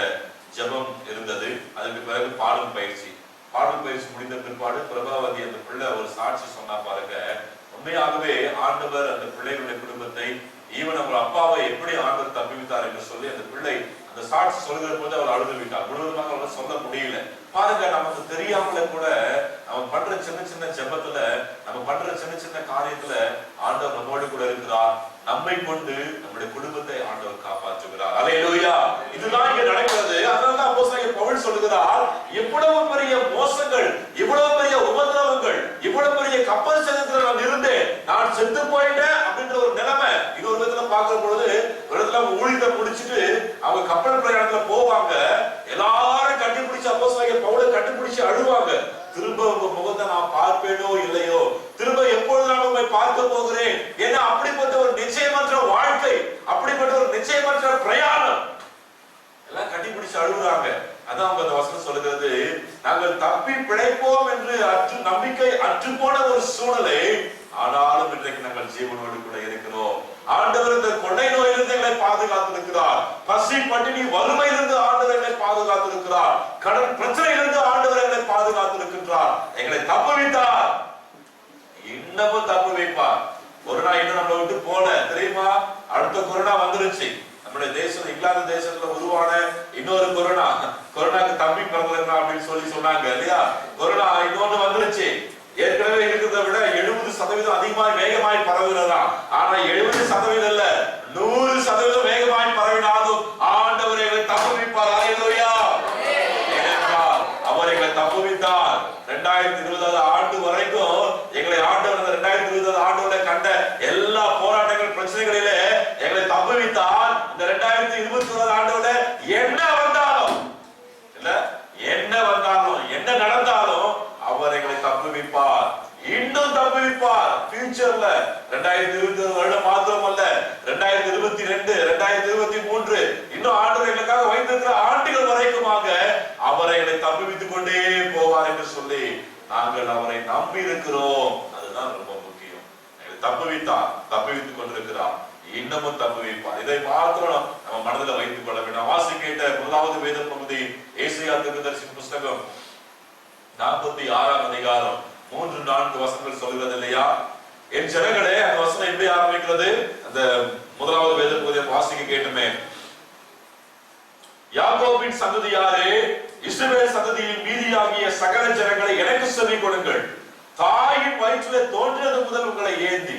ஜெபம் இருந்தது. அதுக்கு பிறகு பாடல் பயிற்சி முடிந்த பிற்பாடு பிரபாவதி அந்த பிள்ளை ஒரு சாட்சி சொன்னா பாருங்க. உண்மையாகவே ஆண்டவர் அந்த பிள்ளைகளுடைய குடும்பத்தை, ஈவன் அவங்க அப்பாவை எப்படி ஆண்டவர் தப்பிவித்தார் என்று சொல்லி அந்த பிள்ளை அந்த சாட்சி சொல்கிற போது அவர் அழுது விட்டார். முழுவதுமாக அவரால் சொல்ல முடியல. பாருங்க, நமக்கு தெரியாமல கூட நம்ம பண்ற சின்ன சின்ன ஜெபத்துல, நம்ம பண்ற சின்ன சின்ன காரியத்துல ஆண்டவர் நம்மோடு கூட இருக்கிறார். நம்மை கொண்டு நம்முடைய குடும்பத்தை ஆண்டவர் காப்பாற்றுகிறார். அல்லேலூயா. இதுதான் இங்க நடக்கிறது. அதனால அப்போஸ்தலன் பவுல் சொல்லுகிறார், இவ்வளவு பெரிய மோசங்கள், இவ்வளவு பெரிய உபத்திரவங்கள், இவ்வளவு பெரிய கப்பல் சேதத்துல நான் இருந்தேன், நான் செத்து போயிட்டேன் அப்படின்ற ஒரு நிலைமை. இது ஒரு விதத்துல பார்க்கிற பொழுது ஒரு இடத்துல ஊழியத்தை முடிச்சுட்டு அவங்க கப்பல் பிரயாணத்துல போவாங்க. எல்லாரும் கட்டிப்பிடிச்சு அப்போஸ்தலன் பவுலை கட்டிப்பிடிச்சு அழுவாங்க. திரும்ப உங்க முகத்தை நான் பார்ப்பேனோ இல்லையோ, திரும்ப எப்பொழுது நான் உங்களை பார்க்க போகிறேன். ஏன்னா அப்படிப்பட்ட ஒரு நிச்சயமற்ற வாழ்க்கை, அப்படிப்பட்ட ஒரு நிச்சயமற்ற பிரயாணம், எல்லாம் கட்டிப்பிடிச்சு அழுகுறாங்க. அதான் அவங்க அந்த வசனம் சொல்லுகிறது, நாங்கள் தப்பி பிழைப்போம் என்று நம்பிக்கை அற்று போன ஒரு சூழலை, ஆனாலும் இன்றைக்கு நாங்கள் ஜீவனோடு கூட இருக்கிறோம். ஆண்டவர் இந்த கொள்ளை நோயிலிருந்து எங்களை பாதுகாத்திருக்கிறார். பசி பட்டினி வறுமையிலிருந்து ஆண்டவர் எங்களை பாதுகாத்திருக்கிறார். கடன் பிரச்சனையிலிருந்து ஆண்டவர் எங்களை பாதுகாத்திருக்கின்றார். எங்களை தப்புவித்தார், இன்னமும் தப்பு வைப்பார். கொரோனா இன்னும் நம்மளை விட்டு போல தெரியுமா? அடுத்த கொரோனா வந்துருச்சு. நம்முடைய தேசம், இங்கிலாந்து தேசத்துல உருவான இன்னொரு கொரோனாக்கு தம்பி பிறந்திருக்கா அப்படின்னு சொல்லி சொன்னாங்க இல்லையா? கொரோனா இன்னொன்னு வந்துருச்சு. ஏற்கனவே இருக்கிறத விட 70% அதிகமாய் வேகமாய் பரவுகிறதா? ஆனா 70% இல்ல, 100% வேகமாய் பரவினாலும் ஆண்டவர் எங்களை தப்புவிப்பார். அல்லேலூயா. ஏனென்றால் அவர் எங்களை தப்புவித்தார். 2020 ஆண்டு வரைக்கும் எங்களை ஆண்டவர் 2020 ஆண்டுல கண்ட எல்லா போராட்டங்கள் பிரச்சனைகளிலே எங்களை தப்புவித்தார். இந்த 2021 ஆண்டுல என்ன வந்தாலும் இல்ல, என்ன வந்தாலும் என்ன நடந்தாலும் அவர் எங்களை தப்புவிப்பார், இன்னும் தப்புவிப்பார். ஃபியூச்சர்ல 2020 வருடம் மாத்திரமல்ல, 2022, 2023 இன்னும் ஆண்டவர் எங்களுக்காக வைத்திருக்கிற ஆண்டுகள் வரைக்குமாக அவரை எங்களை தப்புவித்துக் கொண்டே போவார் என்று சொல்லி நாங்கள் அவரை நம்பி இருக்கிறோம். அதுதான் ரொம்ப முக்கியம். எங்களை தப்புவித்தார், தப்புவித்துக் கொண்டிருக்கிறார், இன்னமும் தப்புவிப்பார். இதை மாத்திரம் நம்ம மனதில் வைத்துக் கொள்ள வேண்டும். வாசி கேட்ட முதலாவது வேத பகுதி ஏசாயா தீர்க்கதரிசியின் புஸ்தகம் 46ஆம் அதிகாரம் 3-4 வசனங்கள் சொல்கிறது இல்லையா? என் ஜனங்களே, அந்த வசனம் எப்படி ஆரம்பிக்கிறது? அந்த முதலாவது வேத பகுதியை வாசிக்க கேட்டுமே. யாக்கோபின் சந்ததியாரே, இஸ்ரவேல் சந்ததியில் மீதியாகிய சகல ஜனங்களை எனக்கு செவி கொடுங்கள். தாயின் வயிற்றிலே தோன்றியது முதல் உங்களை ஏந்தி,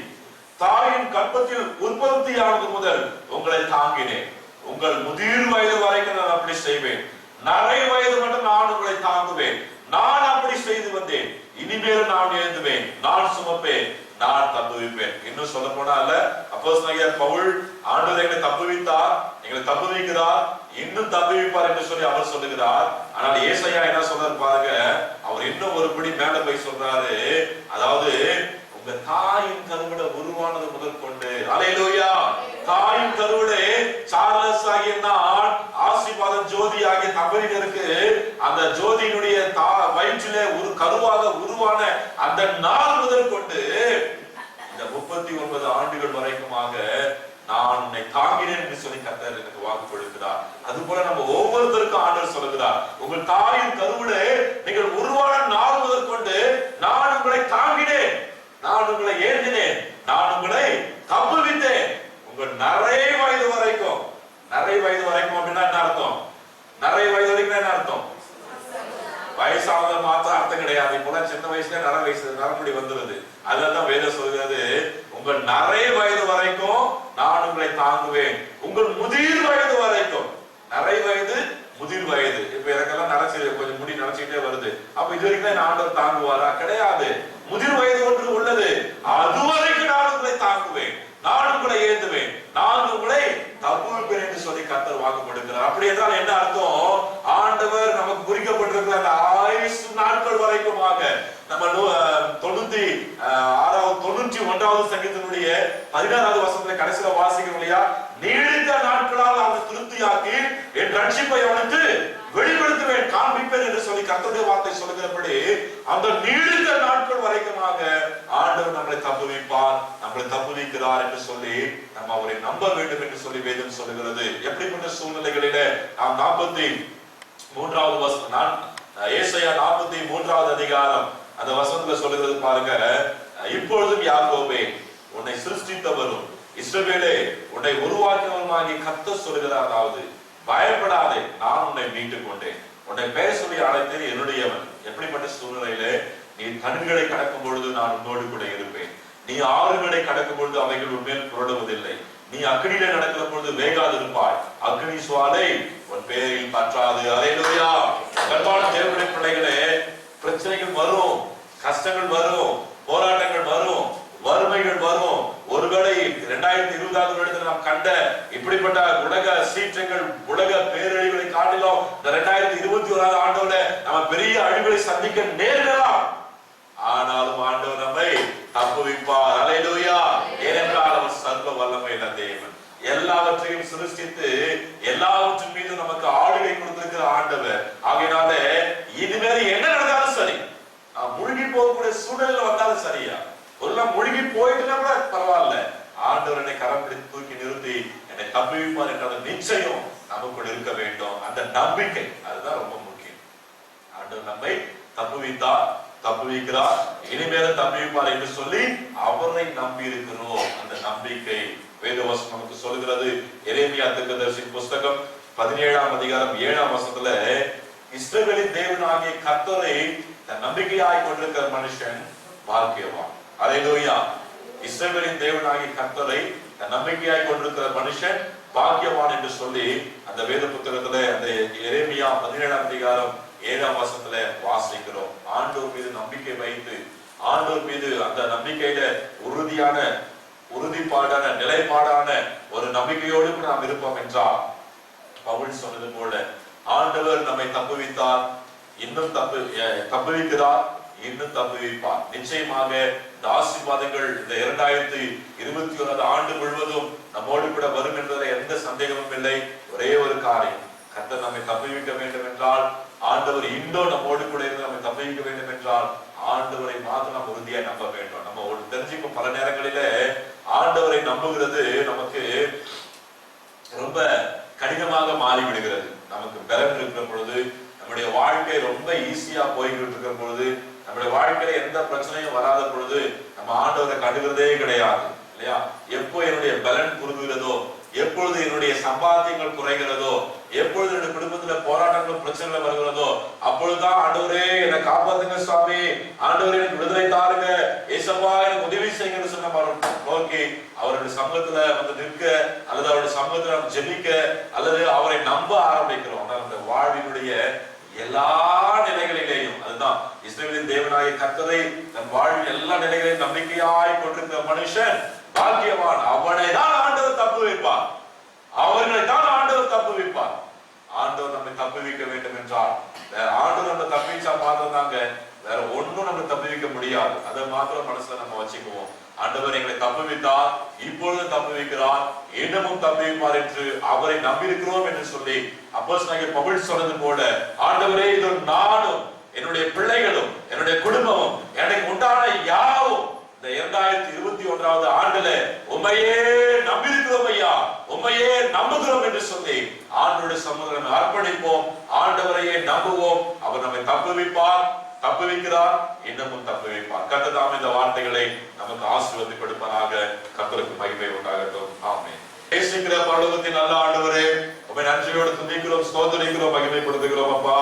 தாயின் கர்ப்பத்தில் உற்பத்தியானது முதல் உங்களை தாங்கினேன். உங்கள் முதிர் வயது வரைக்கும் நான் அப்படி செய்வேன். நரை வயது மட்டும் நான் உங்களை தாங்குவேன். நான் அப்படி செய்து வந்தேன். இனிமேல் நான் ஏந்துவேன், நான் சுமப்பேன், நான் தப்புவிப்பேன். இன்னும் சொல்ல போனா அல்ல, அப்போஸ்தலனாகிய பவுல் ஆண்டவர் எங்களை தப்புவித்தார், எங்களை தப்புவிக்கிறார், இன்னும் தப்புவிப்பார் என்று சொல்லி அவர் சொல்லுகிறார். ஆனால் ஏசாயா என்ன சொல்றாரு பாருங்க, அவர் இன்னும் ஒரு படி மேல போய் சொல்றாரு. அதாவது உங்க தாயின் கருவிட உருவானது முதல் கொண்டு, அல்லேலூயா, தாயின் கருவிடை சார்லஸ் ஆகிய நான் ஆசீர்வாதம் ஜோதி ஆகிய தம்பதியினருக்கு அந்த ஜோதியினுடைய வயிற்றிலே ஒரு கருவாக உருவான அந்த நாள் முதல் கொண்டு இந்த 39 ஆண்டுகள் வரைக்குமாக நான் உன்னை தாங்கினேன் என்று சொல்லி கர்த்தர் எனக்கு வாக்கு கொடுக்கிறார். அது போல நம்ம ஒவ்வொருத்தருக்கும் ஆண்டவர் சொல்லுகிறார், உங்கள் தாயின் கருவிடை நீங்கள் உருவான நாள் முதல் கொண்டு நான் உங்களை தாங்கினேன், நான் உங்களை ஏந்தினேன், நான் உங்களை தப்புவித்தேன். உங்கள் நரை வயது வரைக்கும், நரை வயது வரைக்கும் அப்படின்னா என்ன அர்த்தம்? நரை வயது வரைக்கும் என்ன அர்த்தம்? வயசானது மாத்திரம் அர்த்தம் கிடையாது. இப்ப சின்ன வயசுல நரமுடி வந்துருது. அதுதான் வேதம் சொல்கிறது, உங்கள் நரை வயது வரைக்கும் நான் உங்களை தாங்குவேன். உங்கள் முதிர் வயது வரைக்கும், நரை வயது முதிர் வயது. இப்ப எனக்கெல்லாம் நரைச்சு கொஞ்சம் முடி நரைச்சுக்கிட்டே வருது. அப்ப இது வரைக்கும் தான் ஆண்டவர் தாங்குவாரா? கிடையாது. முதிர் வயது ஒன்று உள்ளது, அதுவரைக்கும் நான் உங்களை தாங்குவேன், நான் உங்களை ஏந்துவேன், நான் உங்களை தப்புவிப்பேன் என்று சொல்லி கர்த்தர் வாக்கு கொடுக்கிறார். அப்படி என்றால் என்ன அர்த்தம்? ஆண்டவர் நமக்கு குறிக்கப்பட்டிருக்கிற அந்த ஆயுசு நாட்கள் வரைக்குமாக, நம்ம 91வது சங்கீதத்தினுடைய 16வது வசனத்துல கடைசியில வாசிக்கிறோம் இல்லையா, நீடித்த நாட்களால் அவனை திருப்தியாக்கி என் ரட்சிப்பை அவனுக்கு வெளிப்படுத்துவேன், காண்பிப்பேன் என்று சொல்லி கர்த்தருடைய வார்த்தை சொல்லுகிறபடி அந்த நீடித்த நாட்கள் வரைக்குமாக ஆண்டவர் நம்மளை தப்புவிப்பார், நம்மளை தப்புவிக்கிறார் என்று சொல்லி நம்ம அவரை நம்ப வேண்டும் என்று சொல்லி வேதம் சொல்லுகிறது. எப்படிப்பட்ட சூழ்நிலைகளிலே நாம் 43வது வசனம், ஏசாயா 43வது அதிகாரம் அந்த வசனத்துல சொல்லுகிறது பாருங்க, இப்பொழுதும் யாக்கோபே உன்னை சிருஷ்டித்தவரும் இஸ்ரவேலே உன்னை உருவாக்கினவருமாகிய கர்த்தர் சொல்லுகிறார், அதாவது பயப்படாதே, நான் உன்னை மீட்டுக் கொண்டேன், உன்னை பெயர் சொல்லி அழைத்தேன், என்னுடையவன். எப்படிப்பட்ட சூழ்நிலையிலே நீ தண்ணீர்களை கடக்கும் பொழுது நான் உன்னோடு கூட இருப்பேன், நீ ஆறுகளை கடக்கும் பொழுது அவைகள் உன்மேல் புரளுவதில்லை, நீ அக்னியிலே நடக்கிற பொழுது வேகாது இருப்பாய், அக்னி சுவாலை உன் பேரில் பற்றாது. அல்லேலூயா. அன்பான தேவனுடைய பிள்ளைகளே, பிரச்சனைகள் வரும், கஷ்டங்கள் வரும், போராட்டங்கள் வரும், வறுமைகள் வரும். ஒருவேளை 2020ஆவது வருடத்தில் நாம் கண்ட இப்படிப்பட்ட உலக சீற்றங்கள், உலக பேரழிவுகளை காட்டிலும் இந்த 2021ஆவது ஆண்டோட நம்ம பெரிய அழிவுகளை சந்திக்க நேரிடலாம். ஆனாலும் ஆண்டவர் நம்மை தப்புவிப்பார். அல்லேலூயா. ஏனென்றால் அவர் சர்வ வல்லமையுள்ள தேவன், எல்லாவற்றையும் சிருஷ்டித்து எல்லாவற்றின் மீது நமக்கு ஆளுகை கொடுத்திருக்கிற ஆண்டவர். ஆகையினால இனிமேல் என்ன நடந்தாலும் சரி, நான் மூழ்கி போகக்கூடிய சூழல்ல வந்தாலும் சரியா, ஒரு மூழ்கி போயிட்டுனா கூட பரவாயில்ல, ஆண்டவர் என்னை கரம் பிடித்து தூக்கி நிறுத்தி என்னை தப்புவிப்பார் என்ற நிச்சயம் நமக்குள் இருக்க வேண்டும். அந்த நம்பிக்கை, அதுதான் ரொம்ப முக்கியம். ஆண்டவர் நம்மை தப்புவித்தார், தப்புவிக்கிறார், இனிமேல் தப்புவிப்பார் என்று சொல்லி அவரை நம்பி இருக்கிறோம். அந்த நம்பிக்கை வேதவசனம் நமக்கு சொல்லுகிறது. எரேமியா தீர்க்கதரிசியின் புஸ்தகம் 17ஆம் அதிகாரம் 7ஆம் வசனத்துல, இஸ்ரவேலின் தேவனாகிய கர்த்தரை தன் நம்பிக்கையாய் கொண்டிருக்கிற மனுஷன் பாக்கியவான். அல்லேலூயா. இஸ்ரவேலின் தேவனாகிய கர்த்தரை தன் நம்பிக்கையாய் கொண்டிருக்கிற மனுஷன் பாக்கியவான் என்று சொல்லி அந்த வேத புத்தகத்துல அந்த எரேமியா 17ஆம் அதிகாரம் 7ஆம் வசனத்துல வாசிக்கிறோம். ஆண்டவர் மீது நம்பிக்கை வைத்து, ஆண்டவர் மீது அந்த நம்பிக்கையில உறுதிப்பாடான நிலைப்பாடான ஒரு நம்பிக்கையோடு கூட நாம் இருப்போம் என்றால், பவுல் சொன்னது போல ஆண்டவர் நம்மை தப்புவித்தார், இன்னும் தப்புவிக்கிறார், இன்னும் தப்புவிப்பார். நிச்சயமாக இந்த ஆசீர்வாதங்கள் இந்த 2021 ஆண்டு முழுவதும் நம்மோடு கூட வரும் என்பதில் எந்த சந்தேகமும் இல்லை. ஒரே ஒரு காரியம், கர்த்தர் நம்மை தப்புவிக்க வேண்டும் என்றால், ஆண்டவர் இன்னும் நம்மோடு கூட இருந்து நம்மை தப்புவிக்க வேண்டும் என்றால், ஆண்டவரை மாத்திரம் நம்ம உறுதியாய் நம்ப வேண்டும். நம்ம ஒரு தெரிஞ்சுக்கும் பல நேரங்களிலே ஆண்டவரை நம்புகிறது நமக்கு ரொம்ப கடினமாக மாறிவிடுகிறது. நமக்கு பலன் இருக்கிற பொழுது, நம்முடைய வாழ்க்கை ரொம்ப ஈஸியா போய்கிட்டு இருக்கிற பொழுது, நம்முடைய வாழ்க்கையில எந்த பிரச்சனையும் வராத பொழுது நம்ம ஆண்டவரை கண்டுகிறதே கிடையாது இல்லையா? எப்போ என்னுடைய பலன் குறுகுகிறதோ, எப்பொழுது என்னுடைய சம்பாத்தியங்கள் குறைகிறதோ, எப்பொழுது என்னுடைய குடும்பத்துல போராட்டங்கள் பிரச்சனைகள் வருகிறதோ, அப்பொழுதுதான் ஆண்டவரே என்னை காப்பாத்துங்க சுவாமி, ஆண்டவரே எனக்கு விடுதலை தாருங்க, ஏசப்பா எனக்கு உதவி செய்யுங்கன்னு சொன்ன நோக்கி அவருடைய சமூகத்துல வந்து நிற்க, அல்லது அவருடைய சமூகத்துல ஜெபிக்க, அல்லது அவரை நம்ப ஆரம்பிக்கிறோம். அந்த வாழ்வினுடைய எல்லா நிலைகளிலேயும், அதுதான் இஸ்ரவேலின் தேவனாகிய கர்த்தரை தன் வாழ்வின் எல்லா நிலைகளையும் நம்பிக்கையாய் கொண்டிருக்கிற மனுஷன் பாக்கியவான். அவனை தான் ஆண்டவர் தப்பு வைப்பார், அவர்களை தான் ஆண்டவர் தப்பு வைப்பார். ஆண்டவர் நம்மை தப்பு வைக்க வேண்டும் என்றால் ஆண்டவர் நம்ம தப்பிச்சா மாத்திரம் தாங்க, வேற ஒன்னும் நம்ம தப்பு வைக்க முடியாது. அதை மாத்திரம் மனசுல நம்ம வச்சுக்குவோம். ஆண்டவர் எங்களை தப்பு வைத்தார், இப்பொழுது தப்பு வைக்கிறார், இன்னமும் தப்பு வைப்பார் என்று அவரை நம்பி இருக்கிறோம் என்று சொல்லி அப்போஸ்தலனாகிய பவுல் சொன்னது போல, ஆண்டவரே இது நானும் என்னுடைய பிள்ளைகளும் என்னுடைய குடும்பமும் எனக்கு உண்டான யாவும் இந்த 2021வது ஆண்டுல உம்மையே நம்பியிருக்கிறோம் ஐயா, உம்மையே நம்புகிறோம் என்று சொல்லி ஆண்டவருடைய சமூகத்தில் அர்ப்பணிப்போம். ஆண்டவரையே நம்புவோம். அவர் நம்மை தப்பு வைப்பார், தப்பு வைக்கிறார், இன்னமும் தப்பு வைப்பார். கர்த்தர் தாமே இந்த வார்த்தைகளை நமக்கு ஆசீர்வதித்து கொடுப்பாராக. கர்த்தருக்கு மகிமை உண்டாகட்டும். ஆமென். நேசிக்கிற பரலோகத்தின் நல்ல ஆண்டவரே, உம்மை நன்றியோடு துதிக்கிறோம், ஸ்தோத்திரிக்கிறோம், மகிமைப்படுத்துகிறோம் அப்பா.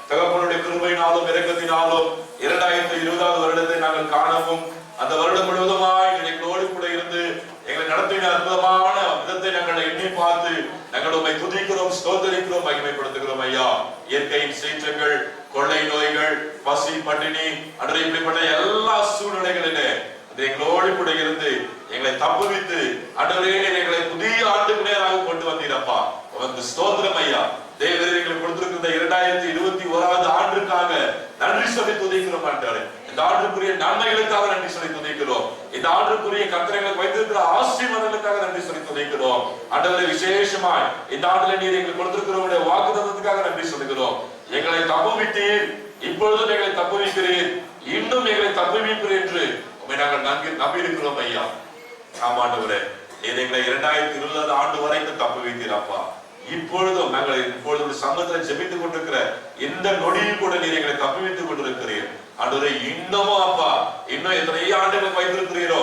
தகப்பனுடைய கிருபையினாலும் இரக்கத்தினாலும் 2020வது வருடத்தை நாங்கள் காணவும், அந்த வருடம் முழுவதுமாய் எங்களோடு கூட இருந்து எங்களை நடத்தின அற்புதமான விதத்தை நாங்கள் எண்ணி பார்த்து நாங்கள் உம்மை துதிக்கிறோம், ஸ்தோத்திரிக்கிறோம், மகிமைப்படுத்துகிறோம் ஐயா. இயற்கையின் சீற்றங்கள், கொள்ளை நோய்கள், பசி, பட்டினி, அன்று இப்படிப்பட்ட எல்லா சூழ்நிலைகளிலே எங்களோடு கூட இருந்து எங்களை தப்புவித்து ஆண்டவரே எங்களை புதிய ஆண்டுக்கு நேராக கொண்டு வந்தீரப்பா. உமக்கு ஸ்தோத்திரம் ஐயா. தேவரே எங்களுக்கு கொடுத்திருக்கிற 2021வது ஆண்டுக்காக நன்றி சொல்லி துதிக்கிறோம் ஆண்டவரே. இந்த ஆண்டுக்குரிய நன்மைகளுக்காக நன்றி சொல்லி துதிக்கிறோம். இந்த ஆண்டுக்குரிய கர்த்தர்களுக்கு வைத்திருக்கிற ஆசீர்வாதங்களுக்காக நன்றி சொல்லி துதிக்கிறோம் ஆண்டவரே. விசேஷமாய் இந்த ஆண்டுல நீர் எங்களுக்கு கொடுத்திருக்கிற வாக்குத்தத்தத்துக்காக நன்றி சொல்லுகிறோம். எங்களை தப்புவித்தீர், இப்பொழுதும் எங்களை தப்புவிக்கிறீர், இன்னும் எங்களை தப்புவிப்பீர் என்று உம்மை நாங்கள் நம்பி இருக்கிறோம் ஐயா. ஆமாண்டவரே, நீர் எங்களை 2020 ஆண்டு வரைக்கும் தப்புவித்தீர் அப்பா. இப்பொழுதும் நாங்கள் இப்பொழுது சமூகத்தில் ஜெபித்துக் கொண்டிருக்கிற இந்த நொடியில் கூட நீர் எங்களை தப்புவித்துக் கொண்டிருக்கிறீர் ஆண்டவரே. இன்னமும் அப்பா, இன்னும் எத்தனை ஆண்டுகள் வைத்திருக்கிறீரோ,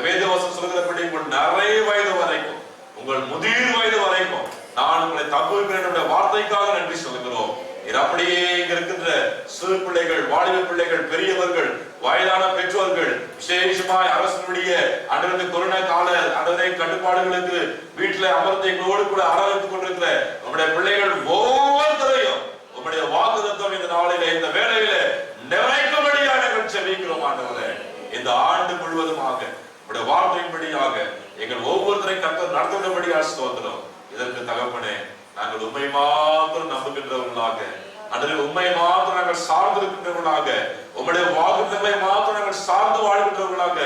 வேதவசனம் சொல்கிறபடி உங்கள் நிறைய வயது வரைக்கும், உங்கள் முதிர் வயது வரைக்கும் நான் உங்களை தப்புவிக்கிறேன் வார்த்தைக்காக நன்றி சொல்லுகிறோம். இது அப்படியே இங்க இருக்கின்ற சிறு பிள்ளைகள், வாலிப பிள்ளைகள், பெரியவர்கள், வயதான பெற்றோர்கள், விசேஷமாய் அரசனுடைய அன்றைய கொரோனா கால அன்றைய கட்டுப்பாடுகளுக்கு வீட்டுல அமர்ந்து எங்களோடு கூட ஆராய்ந்து கொண்டிருக்கிற நம்முடைய பிள்ளைகள் ஒவ்வொருத்தரையும் உங்களுடைய வாக்குத்தத்தம் இந்த நாளில இந்த வேளையில நிறைவேறும்படியாக நாங்கள் ஜெபிக்கிறோம் ஆண்டவரே. இந்த ஆண்டு முழுவதுமாக உங்களுடைய வார்த்தையின்படியாக எங்கள் ஒவ்வொருத்தரையும் கர்த்தர் நடத்துகிறபடியாக ஸ்தோத்திரம். இதற்கு தகப்பனே, நாங்கள் உண்மை மாத்திரம் நம்புகின்றவர்களாக, அன்றைய உண்மை மாத்திரம் நாங்கள் சார்ந்திருக்கின்றவர்களாக, உங்களுடைய வாக்குத்தங்களை மாத்திரம் நாங்கள் சார்ந்து வாழ்கின்றவர்களாக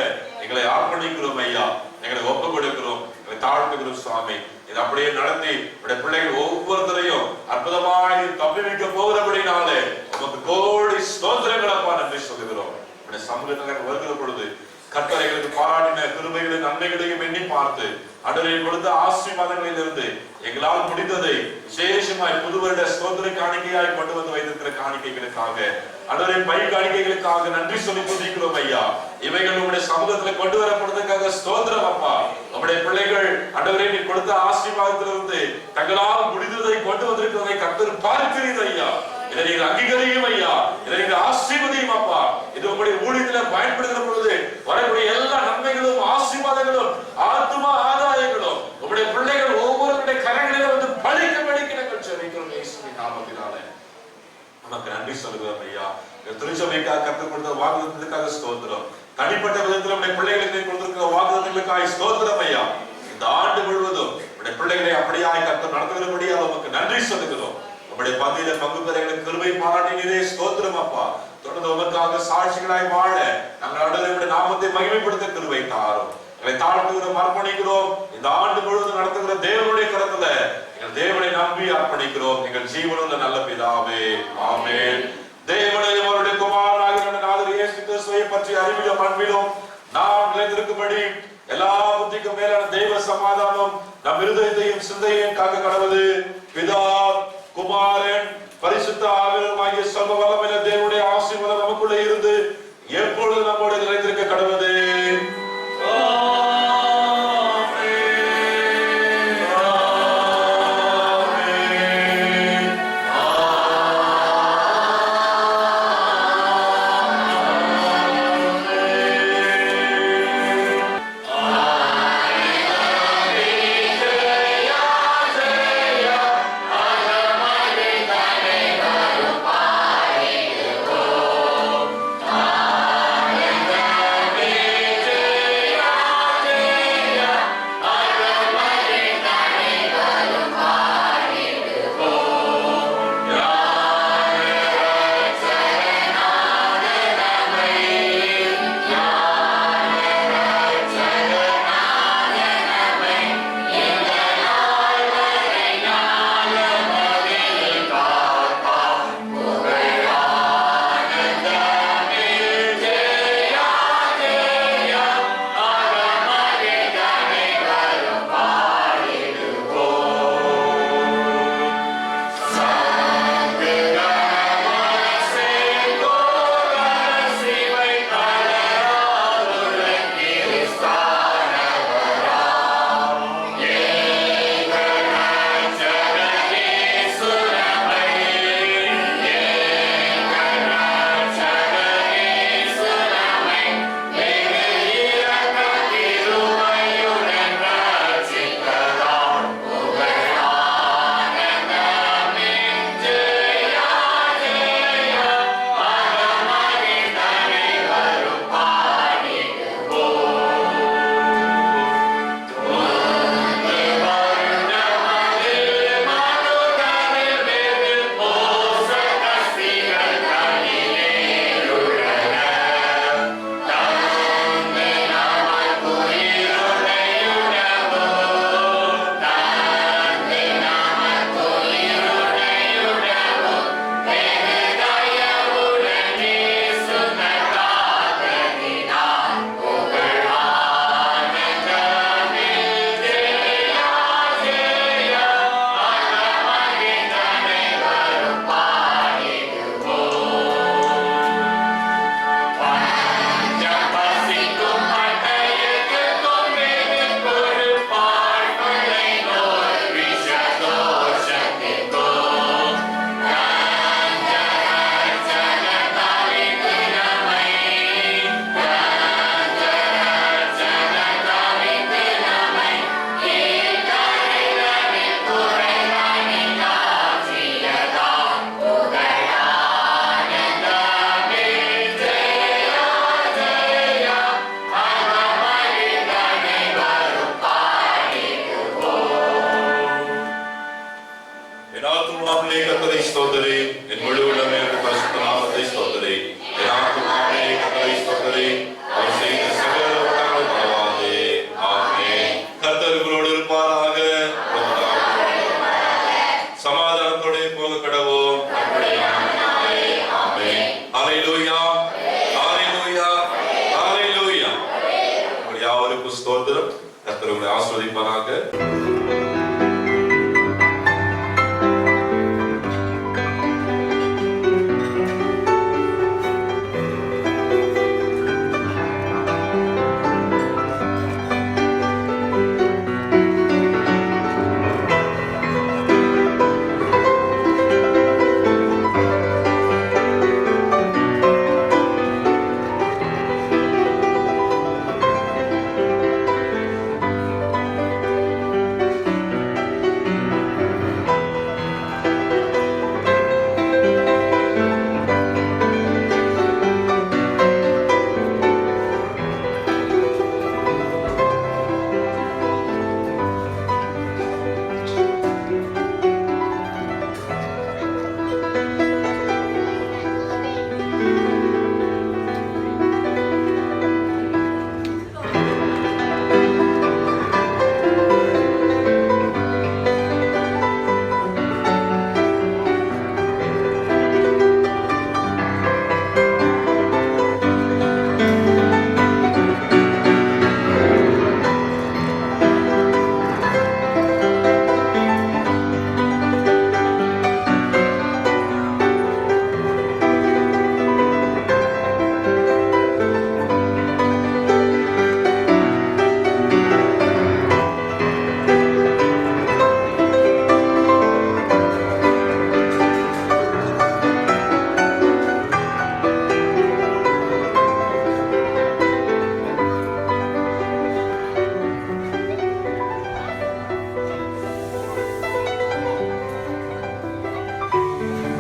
எங்களை அர்ப்பணிக்கிறோம் ஐயா. எங்களை ஒப்புக் கொடுக்கிறோம், எங்களை தாழ்த்துகிறோம் சுவாமி. இது அப்படியே நடத்தி உடைய பிள்ளைகள் ஒவ்வொருத்தரையும் அற்புதமாய் தப்புவிக்க போகிறபடினாலே உமக்கு கோடி ஸ்தோத்திரங்களப்பா நன்றி சொல்லுகிறோம். உடைய சமூகத்தில் வருகிற பொழுது கர்த்தர் எங்களுக்கு பாராட்டின கிருபைகளின் நன்மைகளையும் எண்ணி பார்த்து அன்றைய கொடுத்த ஆசீர்வாதங்களில் இருந்து எங்களால் முடிந்ததை விசேஷமாய் புது வருட ஸ்தோத்திர காணிக்கையாய் கொண்டு வந்து வைத்திருக்கிற காணிக்கைகளுக்காக, அன்றைய பை காணிக்கைகளுக்காக நன்றி சொல்லி துதிக்கிறோம் ஐயா. இவைகள் உங்களுடைய சமூகத்துல கொண்டு வரப்படுவதற்காக ஸ்தோத்திரம் அப்பா. நம்முடைய பிள்ளைகள் அன்றைய நீ கொடுத்த ஆசீர்வாதத்திலிருந்து தங்களால் முடிந்ததை கொண்டு வந்திருக்கிறதை கர்த்தர் பார்க்கிறீர் ஐயா. இதை நீங்கள் அங்கீகரியும் ஐயா, இதை நீங்கள் ஆசீர்வதியும் அப்பா. இது உங்களுடைய ஊழியத்தில் பயன்படுகிற பொழுது வரக்கூடிய எல்லா நன்மைகளும் ஆசீர்வாதங்களும் ஆத்துமா ஆதாயங்களும் உங்களுடைய பிள்ளைகள் ஒவ்வொருடைய கரங்களிலும் வந்து பழிக்க நாங்கள் ஜெபிக்கிறோம் இயேசுவின் நாமத்தினாலே. நமக்கு நன்றி சொல்லுகிறோம் ஐயா. திருச்சபைக்காக கற்றுக் கொடுத்த வாக்குத்தத்தத்துக்காக ஸ்தோத்திரம். தனிப்பட்ட விதத்தில் நம்முடைய பிள்ளைகளுக்கு கொடுத்திருக்கிற வாக்குத்தத்தங்களுக்காக ஸ்தோத்திரம் ஐயா. இந்த ஆண்டு முழுவதும் நம்முடைய பிள்ளைகளை அப்படியாய் கர்த்தர் நடத்துகிறபடியாக நமக்கு நன்றி சொல்லுகிறோம். நம்முடைய பந்தியில பங்கு பெற எங்களுக்கு கிருபை பாராட்டினீரே, ஸ்தோத்திரம் அப்பா. தொடர்ந்து உமக்காக சாட்சிகளாய் வாழ நாங்கள் ஆண்டவருடைய நாமத்தை மகிமைப்படுத்த கிருபை தாரும். எங்களை தாழ்த்துகிறோம், அர்ப்பணிக்கிறோம். இந்த ஆண்டு முழுவதும் நடத்துகிற தேவனுடைய கரத்துல எங்கள் தேவனை நம்பி அர்ப்பணிக்கிறோம். எங்கள் ஜீவனுள்ள நல்ல பிதாவே, ஆமென். தேவனையும் அவருடைய குமாரனாகிய நாதர் இயேசு கிறிஸ்துவை பற்றி அறிவிலும் அன்பிலும் நாம் நிலைத்திருக்கும்படி எல்லா புத்திக்கும் மேலான தெய்வ சமாதானம் நம் இருதயத்தையும் சிந்தையையும் காக்க கடவுது. பிதா, குமாரன், பரிசுத்த ஆவியானவராகிய சர்வ வல்லமையுள்ள தேவனுடைய ஆசீர்வாதம் நமக்குள்ளே இருந்து எப்பொழுது நம்மோடு நிலைத்திருக்க கடவுது. ஆமென். என் ஆத்துமாவே கர்த்தரை ஸ்தோத்திரி, என் முழு உள்ளமே அவருடைய பரிசுத்த நாமத்தை ஸ்தோத்திரி. என் ஆத்துமாவே கர்த்தரை ஸ்தோத்திரி, அவர் செய்த சகல உபகாரங்களை மறவாதே. ஆமென். கர்த்தர் உங்களோடு இருப்பாராக. சமாதானத்தோட போக கடவுள்.